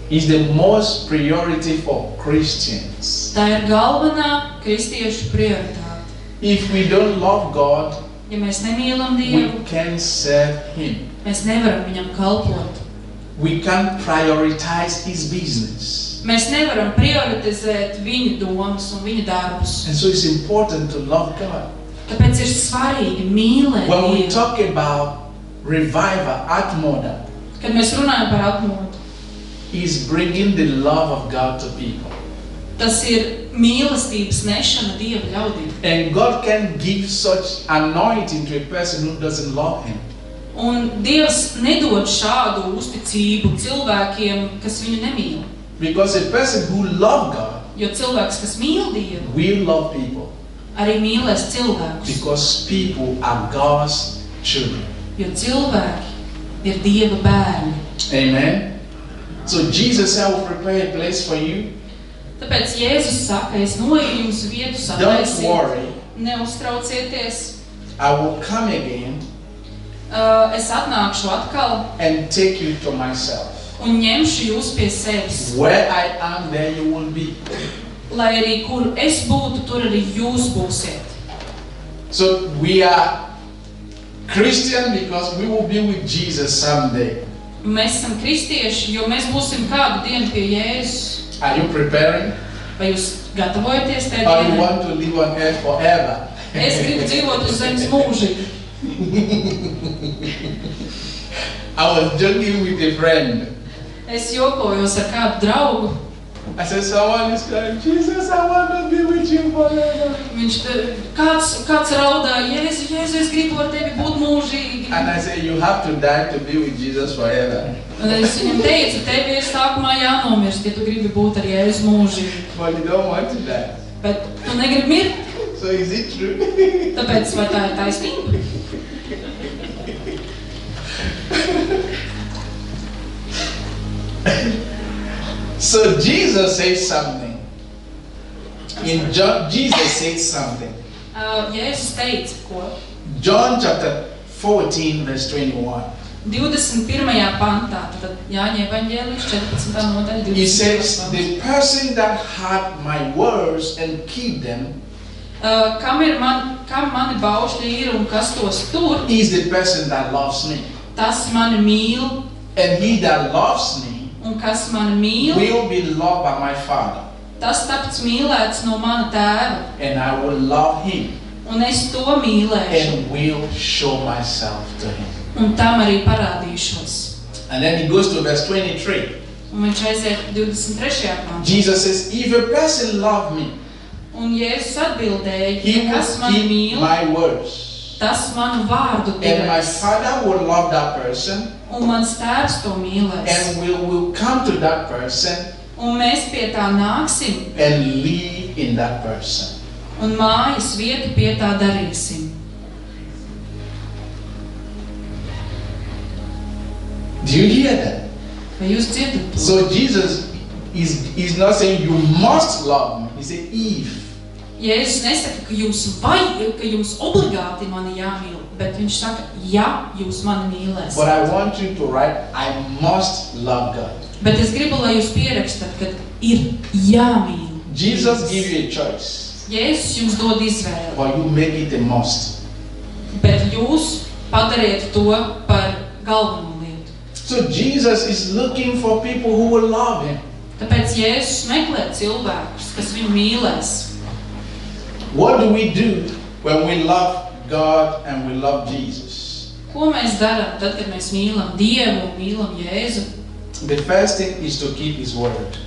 It's the most priority for Christians.
Tā ir galvenā kristiešu prioritāte.
If we don't love God,
Ja mēs nemīlam
we
Dievu,
can't serve him.
mēs nevaram viņam kalpot.
We can't prioritize his business.
Mēs nevaram prioritizēt viņa domas un viņa darbus.
And so it's important to love God.
Tāpēc ir svarīgi mīlēt
When we
Dievu.
talk about revival, atmoda,
Kad mēs runājam par atmodu,
is bringing the love of God to people.
tas ir mīlestības nešana Dieva ļaudīm.
And God can give such anointing to a person who doesn't love him.
Un Dievs nedod šādu uzticību cilvēkiem, kas viņu nemīl.
Because a person who loves God
Jo cilvēks, kas mīl Dievu,
will love people.
arī mīlēs cilvēkus.
Because people are God's children.
Jo cilvēki ir Dieva bērni.
Amen. So Jesus said, I will prepare a place for you.
Tāpēc Jēzus saka, es noeju jums vietu
Don't
sataisīt.
worry.
Neuztraucieties.
I will come again
Es atnākšu atkal
and take you to myself.
un ņemšu jūs pie sevis.
Where I am, there you will be.
Lai arī kur es būtu, tur arī jūs būsiet.
So we are Christian because we will be with Jesus someday.
Mēs esam kristieši, jo mēs būsim kādu dienu pie Jēzus.
Are you preparing?
Vai jūs gatavojaties tajā
Or you
dienā?
want to live on earth forever?
Es gribu dzīvot uz zemes mūžīgi.
I was joking with a friend.
Es jokojos ar kādu draugu.
I said, someone is crying, Jesus, I want to be with you forever.
Viņš kāds raudāja, Jēzu, es gribu ar tevi būt mūžīgi.
And I said, you have to die to be with Jesus forever.
Un es viņam teicu, tev ir sākumā jānomirst, ja tu gribi būt ar Jēzu mūžīgi.
But you don't want to die.
Bet tu negribi mirt,
So is it true?
tāpēc vai tā ir taisnība?
So Jesus says something. In John, Jesus says something.
Jēzus teica, ko?
John chapter 14, verse 21.
21. pantā, tad Jāņa evaņģēlijas 14. nodaļa,
He
21.
says,
pants.
the person that had my words and keep them
Kam mani baušļi ir un kas tos tur,
is the person that loves me.
tas mani mīl,
And he that loves me
un kas mani mīl,
will be loved by my Father.
tas tapts mīlēts no mana tēva,
And I will love him
un es to mīlēšu,
and will show myself to him.
un tam arī parādīšos.
And then he goes to verse 23.
Un viņš aiziet 23. pantā.
Jesus says, if a person love me,
Un Jēzus atbildēja,
he
ja kas
will
mani
keep
mīl,
my words.
tas manu vārdu
And my
turēs,
Father will love that person
un mans tēvs to mīlēs.
and will come to that person
Un mēs pie tā nāksim,
and live in that person.
un mājas vietu pie tā darīsim.
Do you hear that?
Vai jūs dzirdat to?
So Jesus is not saying you must love me. He said if.
Jēzus nesaka, ka jums obligāti mani jāmīl, bet viņš saka, ja jūs mani mīlēsiet.
But I want you to write, I must love God.
Bet es gribu, lai jūs pierakstat, ka ir jāmīl.
Jesus gives you a choice,
Jēzus jums dod izvēli,
but you make it a must.
bet jūs padariet to par galveno lietu.
So Jesus is looking for people who will love him.
Tāpēc Jēzus meklē cilvēkus, kas viņu mīlēs.
What do we do when we love God and we love Jesus?
Ko mēs darām tad, kad mēs mīlam Dievu un mīlam Jēzu?
The first thing is to keep his word.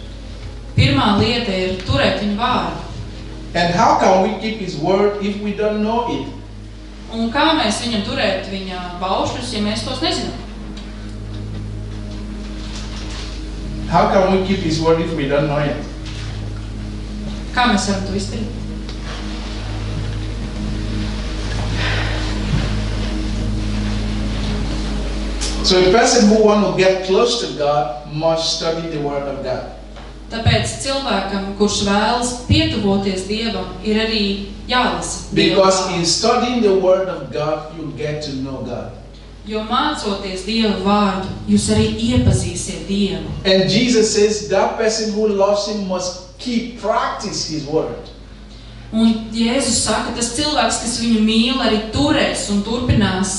Pirmā lieta ir turēt viņu vārdu.
And how can we keep his word if we don't know it?
Un kā mēs viņam turēt viņa baušļus, ja mēs tos nezinām?
How can we keep his word if we don't know it?
Kā mēs varam to izdarīt?
So a person who wants to get close to God must study the word of God.
Tāpēc cilvēkam, kurš vēlas pietuvoties Dievam, ir arī jālasa Dieva
Because
vārdu.
in studying the word of God, you get to know God.
Jo mācoties Dieva vārdu, jūs arī iepazīsiet Dievu.
And Jesus says that person who loves him must practice his word.
Un Jēzus saka, tas cilvēks, kas viņu mīl, arī turēs un turpinās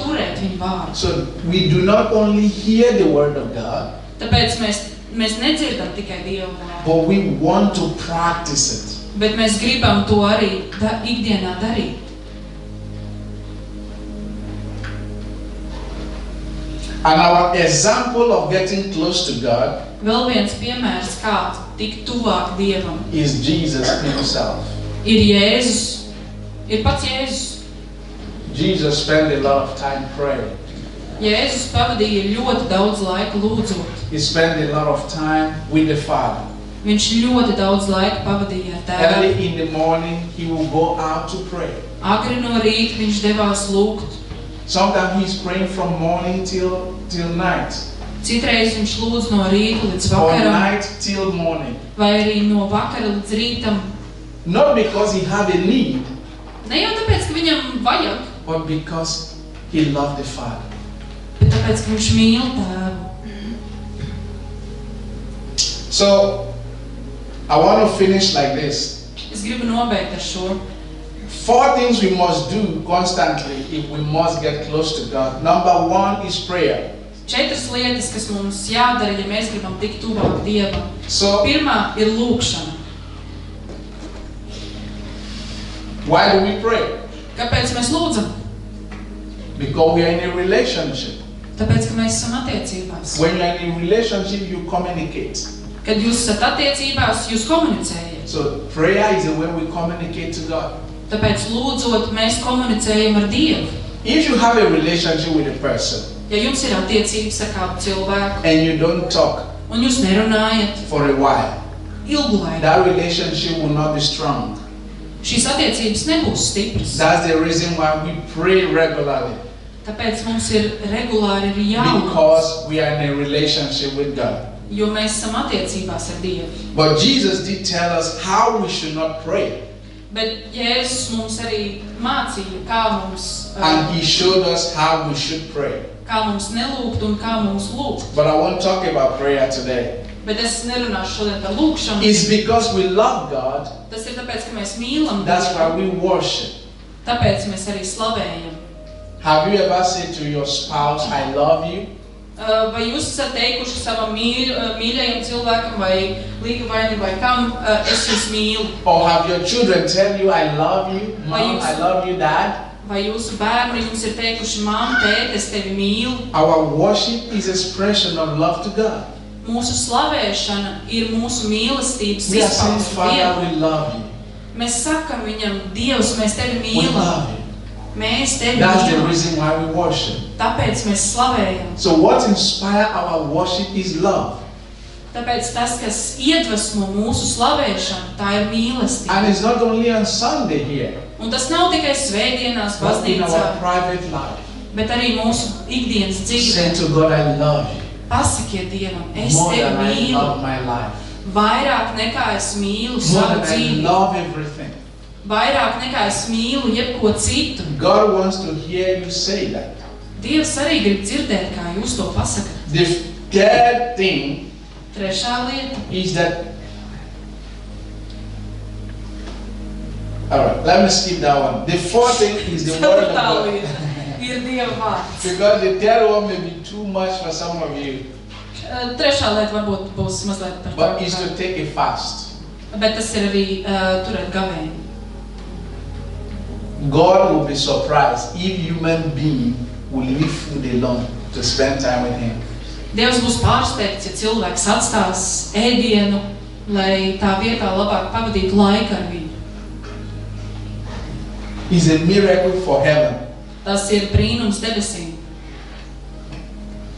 turēt viņu vārdu.
So we do not only hear the word of God,
Tāpēc mēs nedzirdam tikai Dieva vārdu,
but we want to practice it.
bet mēs gribam to arī ikdienā darīt.
And our example of getting close to God
Vēl viens piemērs, kā tikt tuvāk Dievam,
is Jesus himself.
ir Jēzus, ir pats Jēzus.
Jesus spent a lot of time praying.
Jēzus pavadīja ļoti daudz laika lūdzot.
He spent a lot of time with the Father.
Viņš ļoti daudz laika pavadīja ar Tēvu.
Early in the morning, he will go out to pray.
Agri no rīta viņš devās lūgt.
Sometimes he's praying from morning till night,
Citreiz viņš lūdz no rīta līdz
or
vakaram,
night till morning.
vai arī no vakara līdz rītam.
Not because he had a need,
Ne jau tāpēc, ka viņam vajag,
but because he loved the Father.
bet tāpēc, ka viņš mīl Tēvu.
So, I want to finish like this.
Es gribu nobeigt ar šo.
4 things we must do constantly if we must get close to God. Number 1 is prayer.
4 lietas, kas mums jādara, ja mēs gribam tikt tuvāk Dievam.
So,
Pirmā ir lūgšana.
why do we pray?
Kāpēc mēs lūdzam?
Because we are in a relationship.
Tāpēc, ka mēs esam attiecībās.
When you are in a relationship, you communicate.
Kad jūs esat attiecībās, jūs komunicējat.
So, prayer is the way we communicate to God.
Tāpēc lūdzot, mēs komunicējam ar Dievu.
If you have a relationship with a person
Ja jums ir attiecības ar kādu cilvēku,
and you don't talk
un jūs nerunājat
for a while,
ilgu laiku,
that relationship will not be strong.
šīs attiecības nebūs stipras.
That's the reason why we pray regularly.
Tāpēc mums ir regulāri arī jālūdz,
Because we are in a relationship with God.
jo mēs esam attiecībās ar Dievu.
But Jesus did tell us how we should not pray.
Bet Jēzus mums arī mācīja, kā mums,
And he showed us how we should pray.
kā mums nelūgt un kā mums lūgt.
But I won't talk about prayer today.
Bet es nerunāšu šodien par lūgšanu.
It's because we love God,
Tas ir tāpēc, ka mēs mīlam
that's why
Dievu.
we worship.
Tāpēc mēs arī slavējam.
Have you ever said to your spouse, I love you?
Vai jūs esat teikuši savam mīļajam cilvēkam vai līgavaini vai kam, es jūs mīlu?
Or have your children tell you, I love you, Mom, I love you, Dad?
Vai jūsu bērni jums ir teikuši, mamma, tēti, es tevi mīlu?
Our worship is expression of love to God.
Mūsu slavēšana ir mūsu mīlestības
We are saying,
izpausme
Father,
Dievam.
we love you.
Mēs sakam viņam, Dievs, mēs tevi
We
mīlam.
love you.
Mēs tevi
That's the
mīlam.
reason why we worship.
Tāpēc mēs slavējam.
So what inspires our worship is love.
Tāpēc tas, kas iedvesmo mūsu slavēšanu, tā ir mīlestība.
And it's not only on Sunday here,
Un tas nav tikai svētdienās
but in
baznīcā,
our private life.
bet arī mūsu ikdienas
Say
dzīvē.
to God, I love you
Pasakiet Dievam, es
more
tevi
than I
mīlu
love my life.
vairāk nekā es mīlu
More
savu
than I
dzīvi,
love everything.
vairāk nekā es mīlu jebko citu.
God wants to hear you say that.
Dievs arī grib dzirdēt, kā jūs to pasakat.
The third thing
Trešā lieta.
is that, all right, let me skip that one. The fourth thing is the word of
Ceturtā
God.
lieta ir ir Dieva vārds.
Because the third one may be too much for some of you.
Trešā lieta varbūt būs mazliet par
But is to take a fast.
Bet tas ir arī turēt gavēni.
God will be surprised if human being will leave food alone to spend time with Him.
Dievs būs pārsteigts, ja cilvēks atstās ēdienu, lai tā vietā labāk pavadītu laiku ar viņu.
It's a miracle for heaven.
Tas ir brīnums debesīm.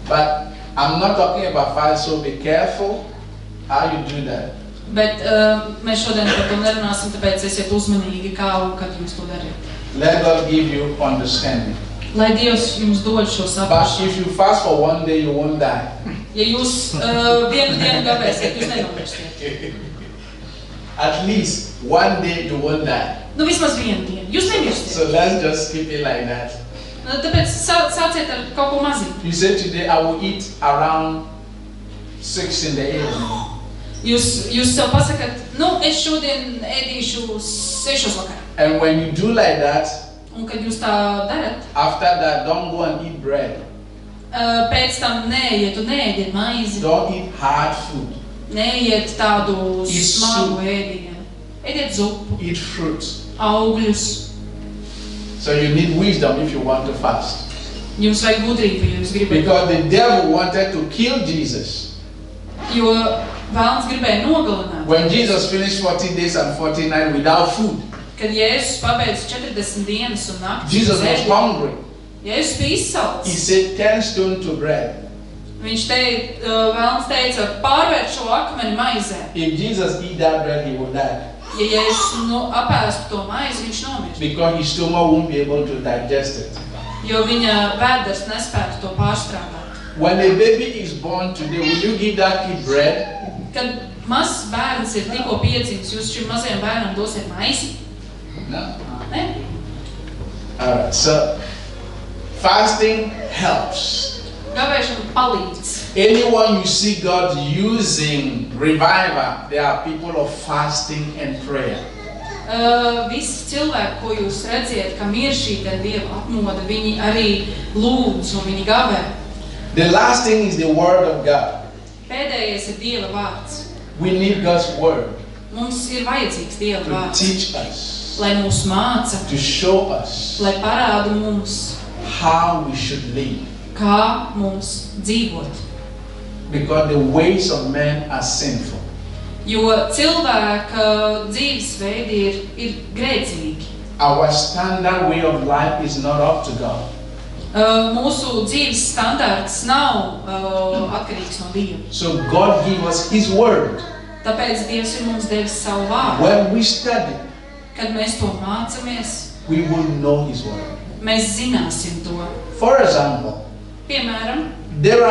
But I'm not talking about fast, so be careful how you do that.
Bet mēs šodien par to nerunāsim, tāpēc esiet uzmanīgi, kā un kad jūs to dariet.
Let God give you understanding.
Lai Dievs jums dod šo
But
saprašanu.
if you fast for one day, you won't die.
Ja jūs vienu dienu gavēsiet, jūs nenomirstiet.
At least one day you won't die.
Nu vismaz vienu dienu. Jūs nemirstiet.
So let's just keep it like that.
Tāpēc sāciet ar kaut ko maziņu.
You say today I will eat around 6 in the evening.
Jūs sev pasakat, nu es šodien ēdīšu 6 vakarā.
And when you do like that,
Un kad jūs tā darat,
after that, don't go and eat bread.
Pēc tam neejiet un neēdiet maizi,
Don't eat hard food.
neejiet tādu
Eat
smagu
soup.
ēdienu. Ēdiet zupu,
Eat fruits.
augļus.
So you need wisdom if you want to fast.
Jums vajag gudrību, ja jūs gribat.
Because the devil wanted to kill Jesus.
Jo vēlns gribēja nogalināt.
When Jesus finished 40 days and 40 nights without food,
Kad Jēzus pabeidza 40 dienas un naktis,
Jesus was hungry.
Jēzus bija izsalcis.
He said, turn stone to bread.
Viņš vēlns teica, pārvērt šo akmeni maizē.
If Jesus eat that bread, he will die.
Ja Jēzus apēstu to maizi, viņš nomirst.
Because his stomach won't be able to digest it.
Jo viņa vēders nespētu to pārstrādāt.
When a baby is born today, will you give that kid bread?
Kad mazs bērns ir tikko piedzimis, jūs šim mazajam bērnam dosiet maizi?
No.
Ne?
Alright, so fasting helps.
Gavēšana palīdz.
Anyone you see God using revival, there are people of fasting and prayer.
Visi cilvēki, ko jūs redziet, kam ir šī Dieva atmoda, viņi arī lūdz un viņi gavē.
The last thing is the word of God.
Pēdējais ir Dieva vārds.
We need God's word
Mums ir vajadzīgs Dieva
to
vārds,
teach us,
lai mūs māca,
to show us
lai parāda mums,
how we should live.
kā mums dzīvot.
Because the ways of men are sinful.
Jo cilvēka dzīvesveidi ir grēcīgi.
Our standard way of life is not up to God.
Mūsu dzīves standarts nav atkarīgs no Dieva.
So God gave us His word.
Tāpēc Dievs ir mums devis savu vārdu.
When we study,
Kad mēs to mācamies,
we will know His word.
mēs zināsim to.
For example,
Piemēram,
there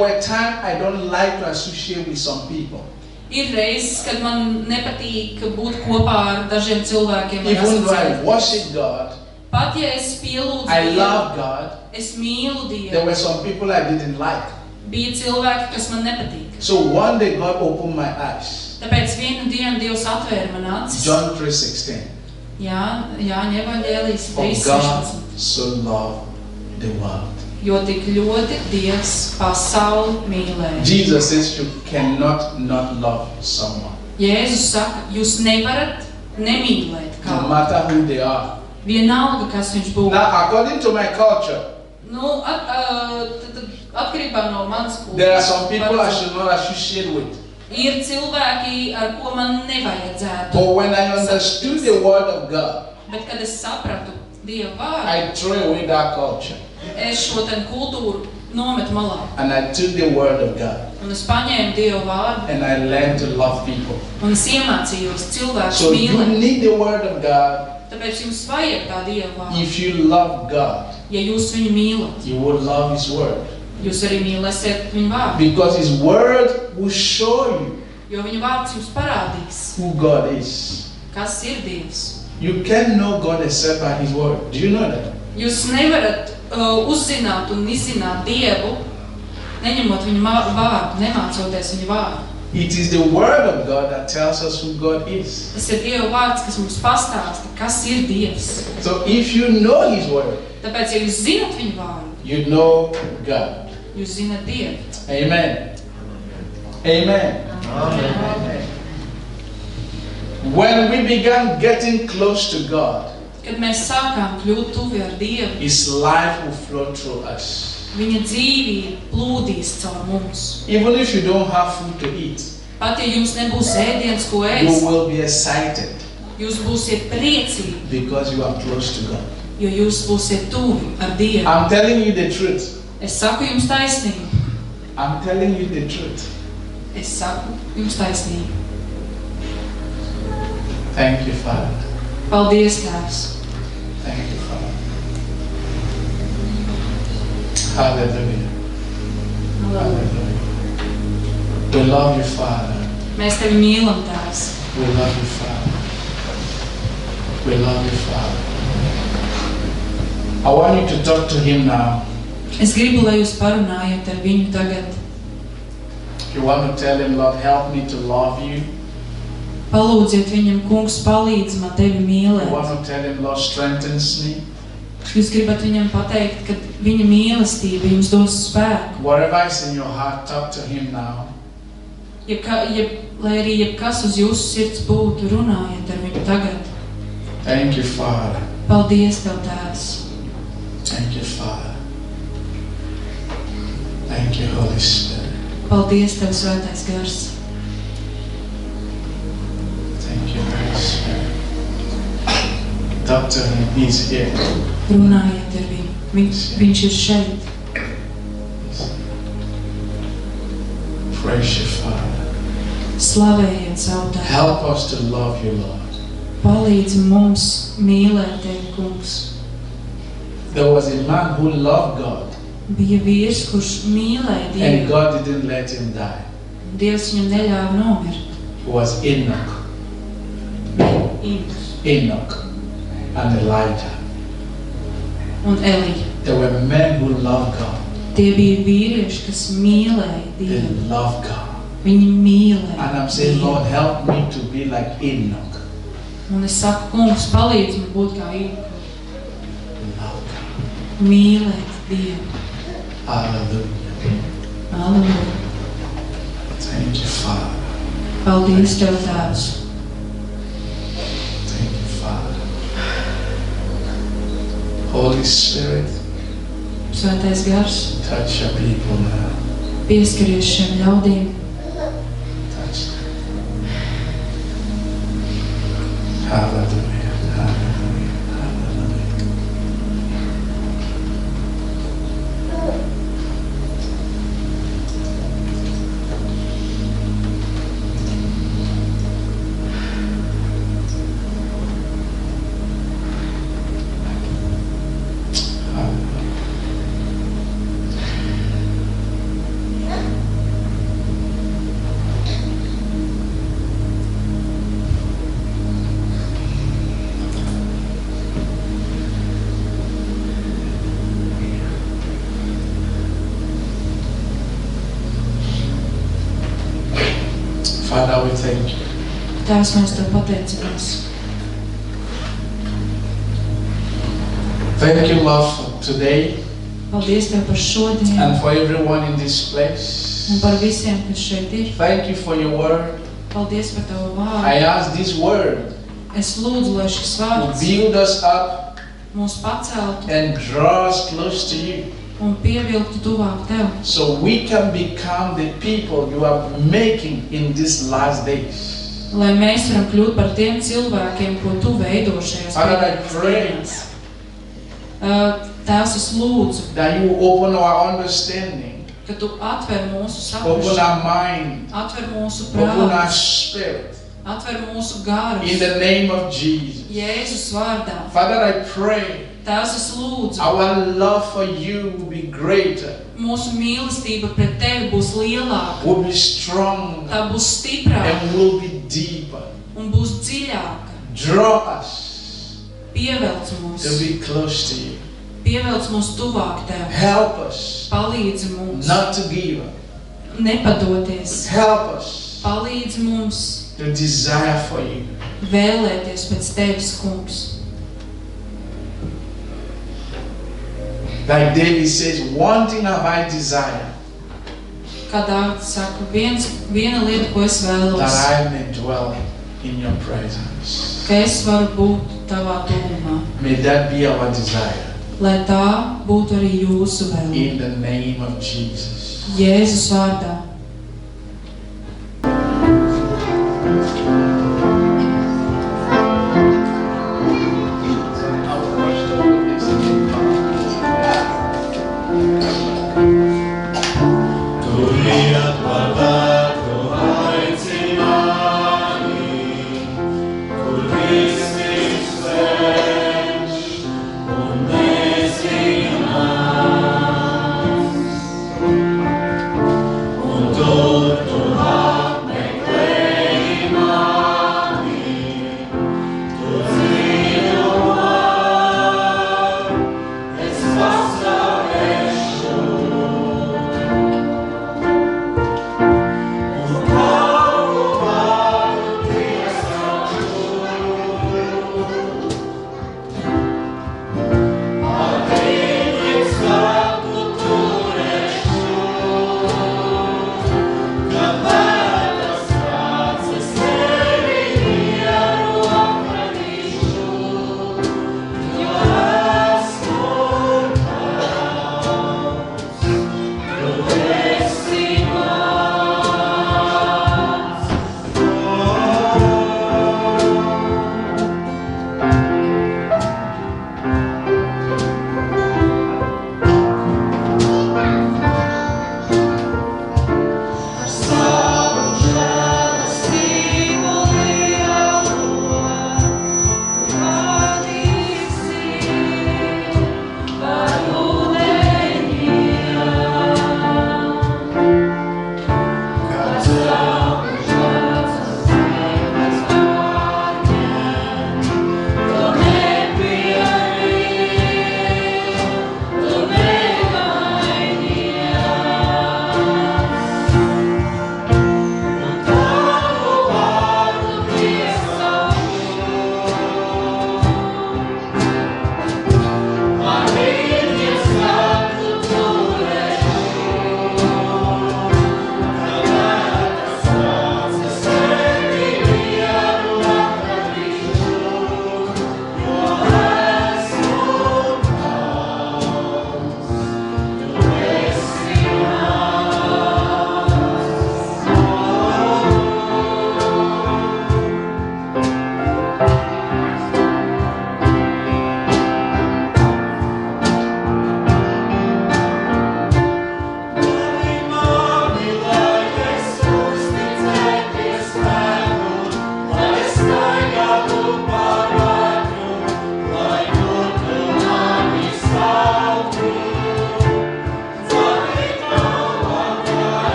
were times I don't like to associate with some people.
ir reizes, kad man nepatīk būt kopā ar dažiem cilvēkiem. vai
Even though I
asociēt.
worship God,
Pat ja es pielūdzu
I
Dievu,
love God,
es mīlu
there
Dievu,
were some people I didn't like.
bija cilvēki, kas man nepatīk.
So one day God opened my eyes.
Tāpēc vienu dienu Dievs atvēra man acis.
John 3:16.
Jāņa evaņģēlijas
For
3:16.
God so loved the world.
Jo tik ļoti Dievs pasauli mīlēja.
Jesus says you cannot not love someone,
Jēzus saka, jūs nevarat nemīlēt
no
kādu.
matter who they are.
Vienalga, kas viņš būtu.
Now, according to my culture,
Nu, atkarībā no manas
there are some people I should not associate with.
Ir cilvēki, ar ko man nevajadzētu.
But when I understood the word of God,
Bet, kad es sapratu Dieva vārdu,
I threw away that culture
es šo ten kultūru nometu malā.
and I took the word of God
Un es paņēmu Dieva vārdu
and I learned to love people.
un es iemācījos cilvēkus
So you
mīlēt.
need the word of God.
Tāpēc jums vajag tā Dieva vārdu.
If you love God,
Ja jūs viņu mīlat,
you will love His word.
jūs arī mīlēsiet viņu vārdu.
Because His word will show you
Jo viņu vārds jums parādīs,
who God is.
kas ir Dievs.
You can't know God except by His word. Do you know that?
Jūs nevarat uzzināt un izzināt Dievu, neņemot viņu vārdu, nemācoties viņu vārdu.
It is the word of God that tells us who God is.
Tas ir Dieva vārds, kas mums pastāsta, kas ir Dievs.
So if you know His word,
Tāpēc, ja jūs zinat viņu vārdu,
you know God.
jūs zinat Dievu.
Amen. Amen.
Amen.
When we began getting close to God,
Kad mēs sākām kļūt tuvi ar Dievu,
His life will flow through us.
viņa dzīvība plūdīs caur mums.
Even if you don't have food to eat,
Pat, ja jums nebūs ēdiens, ko
you
ēst,
will be excited
jūs būsiet priecīgi,
because you are close to God.
jo jūs būsiet tuvi ar Dievu.
I'm telling you the truth.
Es saku jums taisnību.
I'm telling you the truth.
Es saku jums taisnību.
Thank you, Father.
Paldies, Tēvs.
Thank you, Father. Hallelujah. Hallelujah. We love you, Father.
Mēs tevi mīlam, Tēvs.
We love you, Father. We love you, Father. I want you to talk to Him now.
Es gribu, lai jūs parunājat ar viņu tagad.
If you want to tell Him, Lord, help me to love you.
Palūdziet viņam, kungs, palīdz man tevi
You
mīlēt.
want to tell Him, Lord, strengthens me.
Jūs gribat viņam pateikt, ka viņa mīlestība jums dos spēku.
Whatever is in your heart, talk to Him now.
Lai arī jebkas uz jūsu sirds būtu, runājiet ar viņu tagad.
Thank you, Father.
Paldies tev, Tēvs.
Thank you, Father. Thank you, Holy Spirit.
Paldies tev, Svētais Gars.
Thank you, Holy Spirit. Talk to Him. He's here.
Runājiet ar viņu. Viņš ir šeit.
Praise you, Father.
Slavējiet savu Tēvu.
Help us to love you, Lord.
Palīdzi mums mīlēt tevi, kungs.
There was a man who loved God,
Bija vīrs, kurš mīlēja
and
Dievu.
God didn't let him die.
Dievs viņam neļāva nomirt.
It was Enoch.
Inoš
Enoch and Elijah.
un Elija.
There were men who loved God.
Tie bija vīrieši, kas mīlēja
They
Dievu.
loved God.
Viņi mīlēja
And I'm saying,
Dievu.
Lord, help me to be like Enoch.
Un es saku, kungs, palīdz man būt kā Inoš.
Love God.
Mīlēt Dievu.
Hallelujah.
Aleluja.
Thank you, Father.
Paldies tev, Tēvs.
Thank you, Father. Holy Spirit,
Svētais Gars,
touch your people now.
pieskaries šiem ļaudīm.
Touch them. Hallelujah. Hallelujah. Hallelujah. Father, we thank you.
Tēvs, mēs tev pateicamies.
Thank you, Lord, for today
Paldies tev par šodienu
and for everyone in this place.
un par visiem, kas šeit ir.
Thank you for your word.
Paldies par tavu
I
vārdu.
ask this word
Es lūdzu, lai šis
to
vārds
build us up
mūs paceltu
and draw us close to you,
un pievilktu tuvāk tev,
so we can become the people you are making in these last days.
lai mēs varam kļūt par tiem cilvēkiem, ko tu veido šajās
Father, I
pēdējās
pray
dienās. Tēvs, es lūdzu,
that you open our understanding,
ka tu atver mūsu
open
saprašanu,
our mind,
atver mūsu
open our
prātu,
spirit,
atver mūsu
in
garus,
the name of Jesus.
Jēzus vārdā.
Father, I pray
Tēvs, es lūdzu,
our love for you will be greater,
mūsu mīlestība pret tevi būs lielāka,
will be strong,
tā būs stiprāka
and will be deeper.
un būs dziļāka.
Draw us
Pievelc
to
mūs,
be close to you.
pievelc mūs tuvāk tev,
Help us
palīdzi mums,
not to give up.
nepadoties,
Help us
palīdzi mums
to desire for you.
vēlēties pēc tevis, kungs.
Like David says, one thing have I desire,
Kā Dāvids saka, viena lieta, ko es vēlos,
that I may dwell in your presence.
ka es varu būt tavā tuvumā,
May that be our desire.
lai tā būtu arī jūsu vēlme.
In the name of Jesus.
Jēzus vārdā.
Un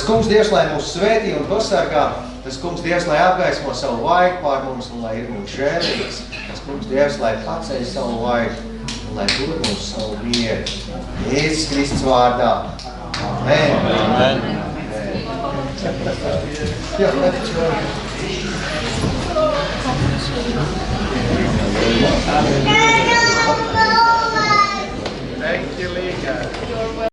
kungs Dievs, lai mūs svētī un pasargā, tas kungs Dievs, lai apgaismo savu vaigu pār mums un lai ir mums žēlīgs, tas kungs Dievs, lai paceļ savu vaigu un lai dod mums savu mieru. Jēzus Kristus vārdā. Amen. Amen. Amen.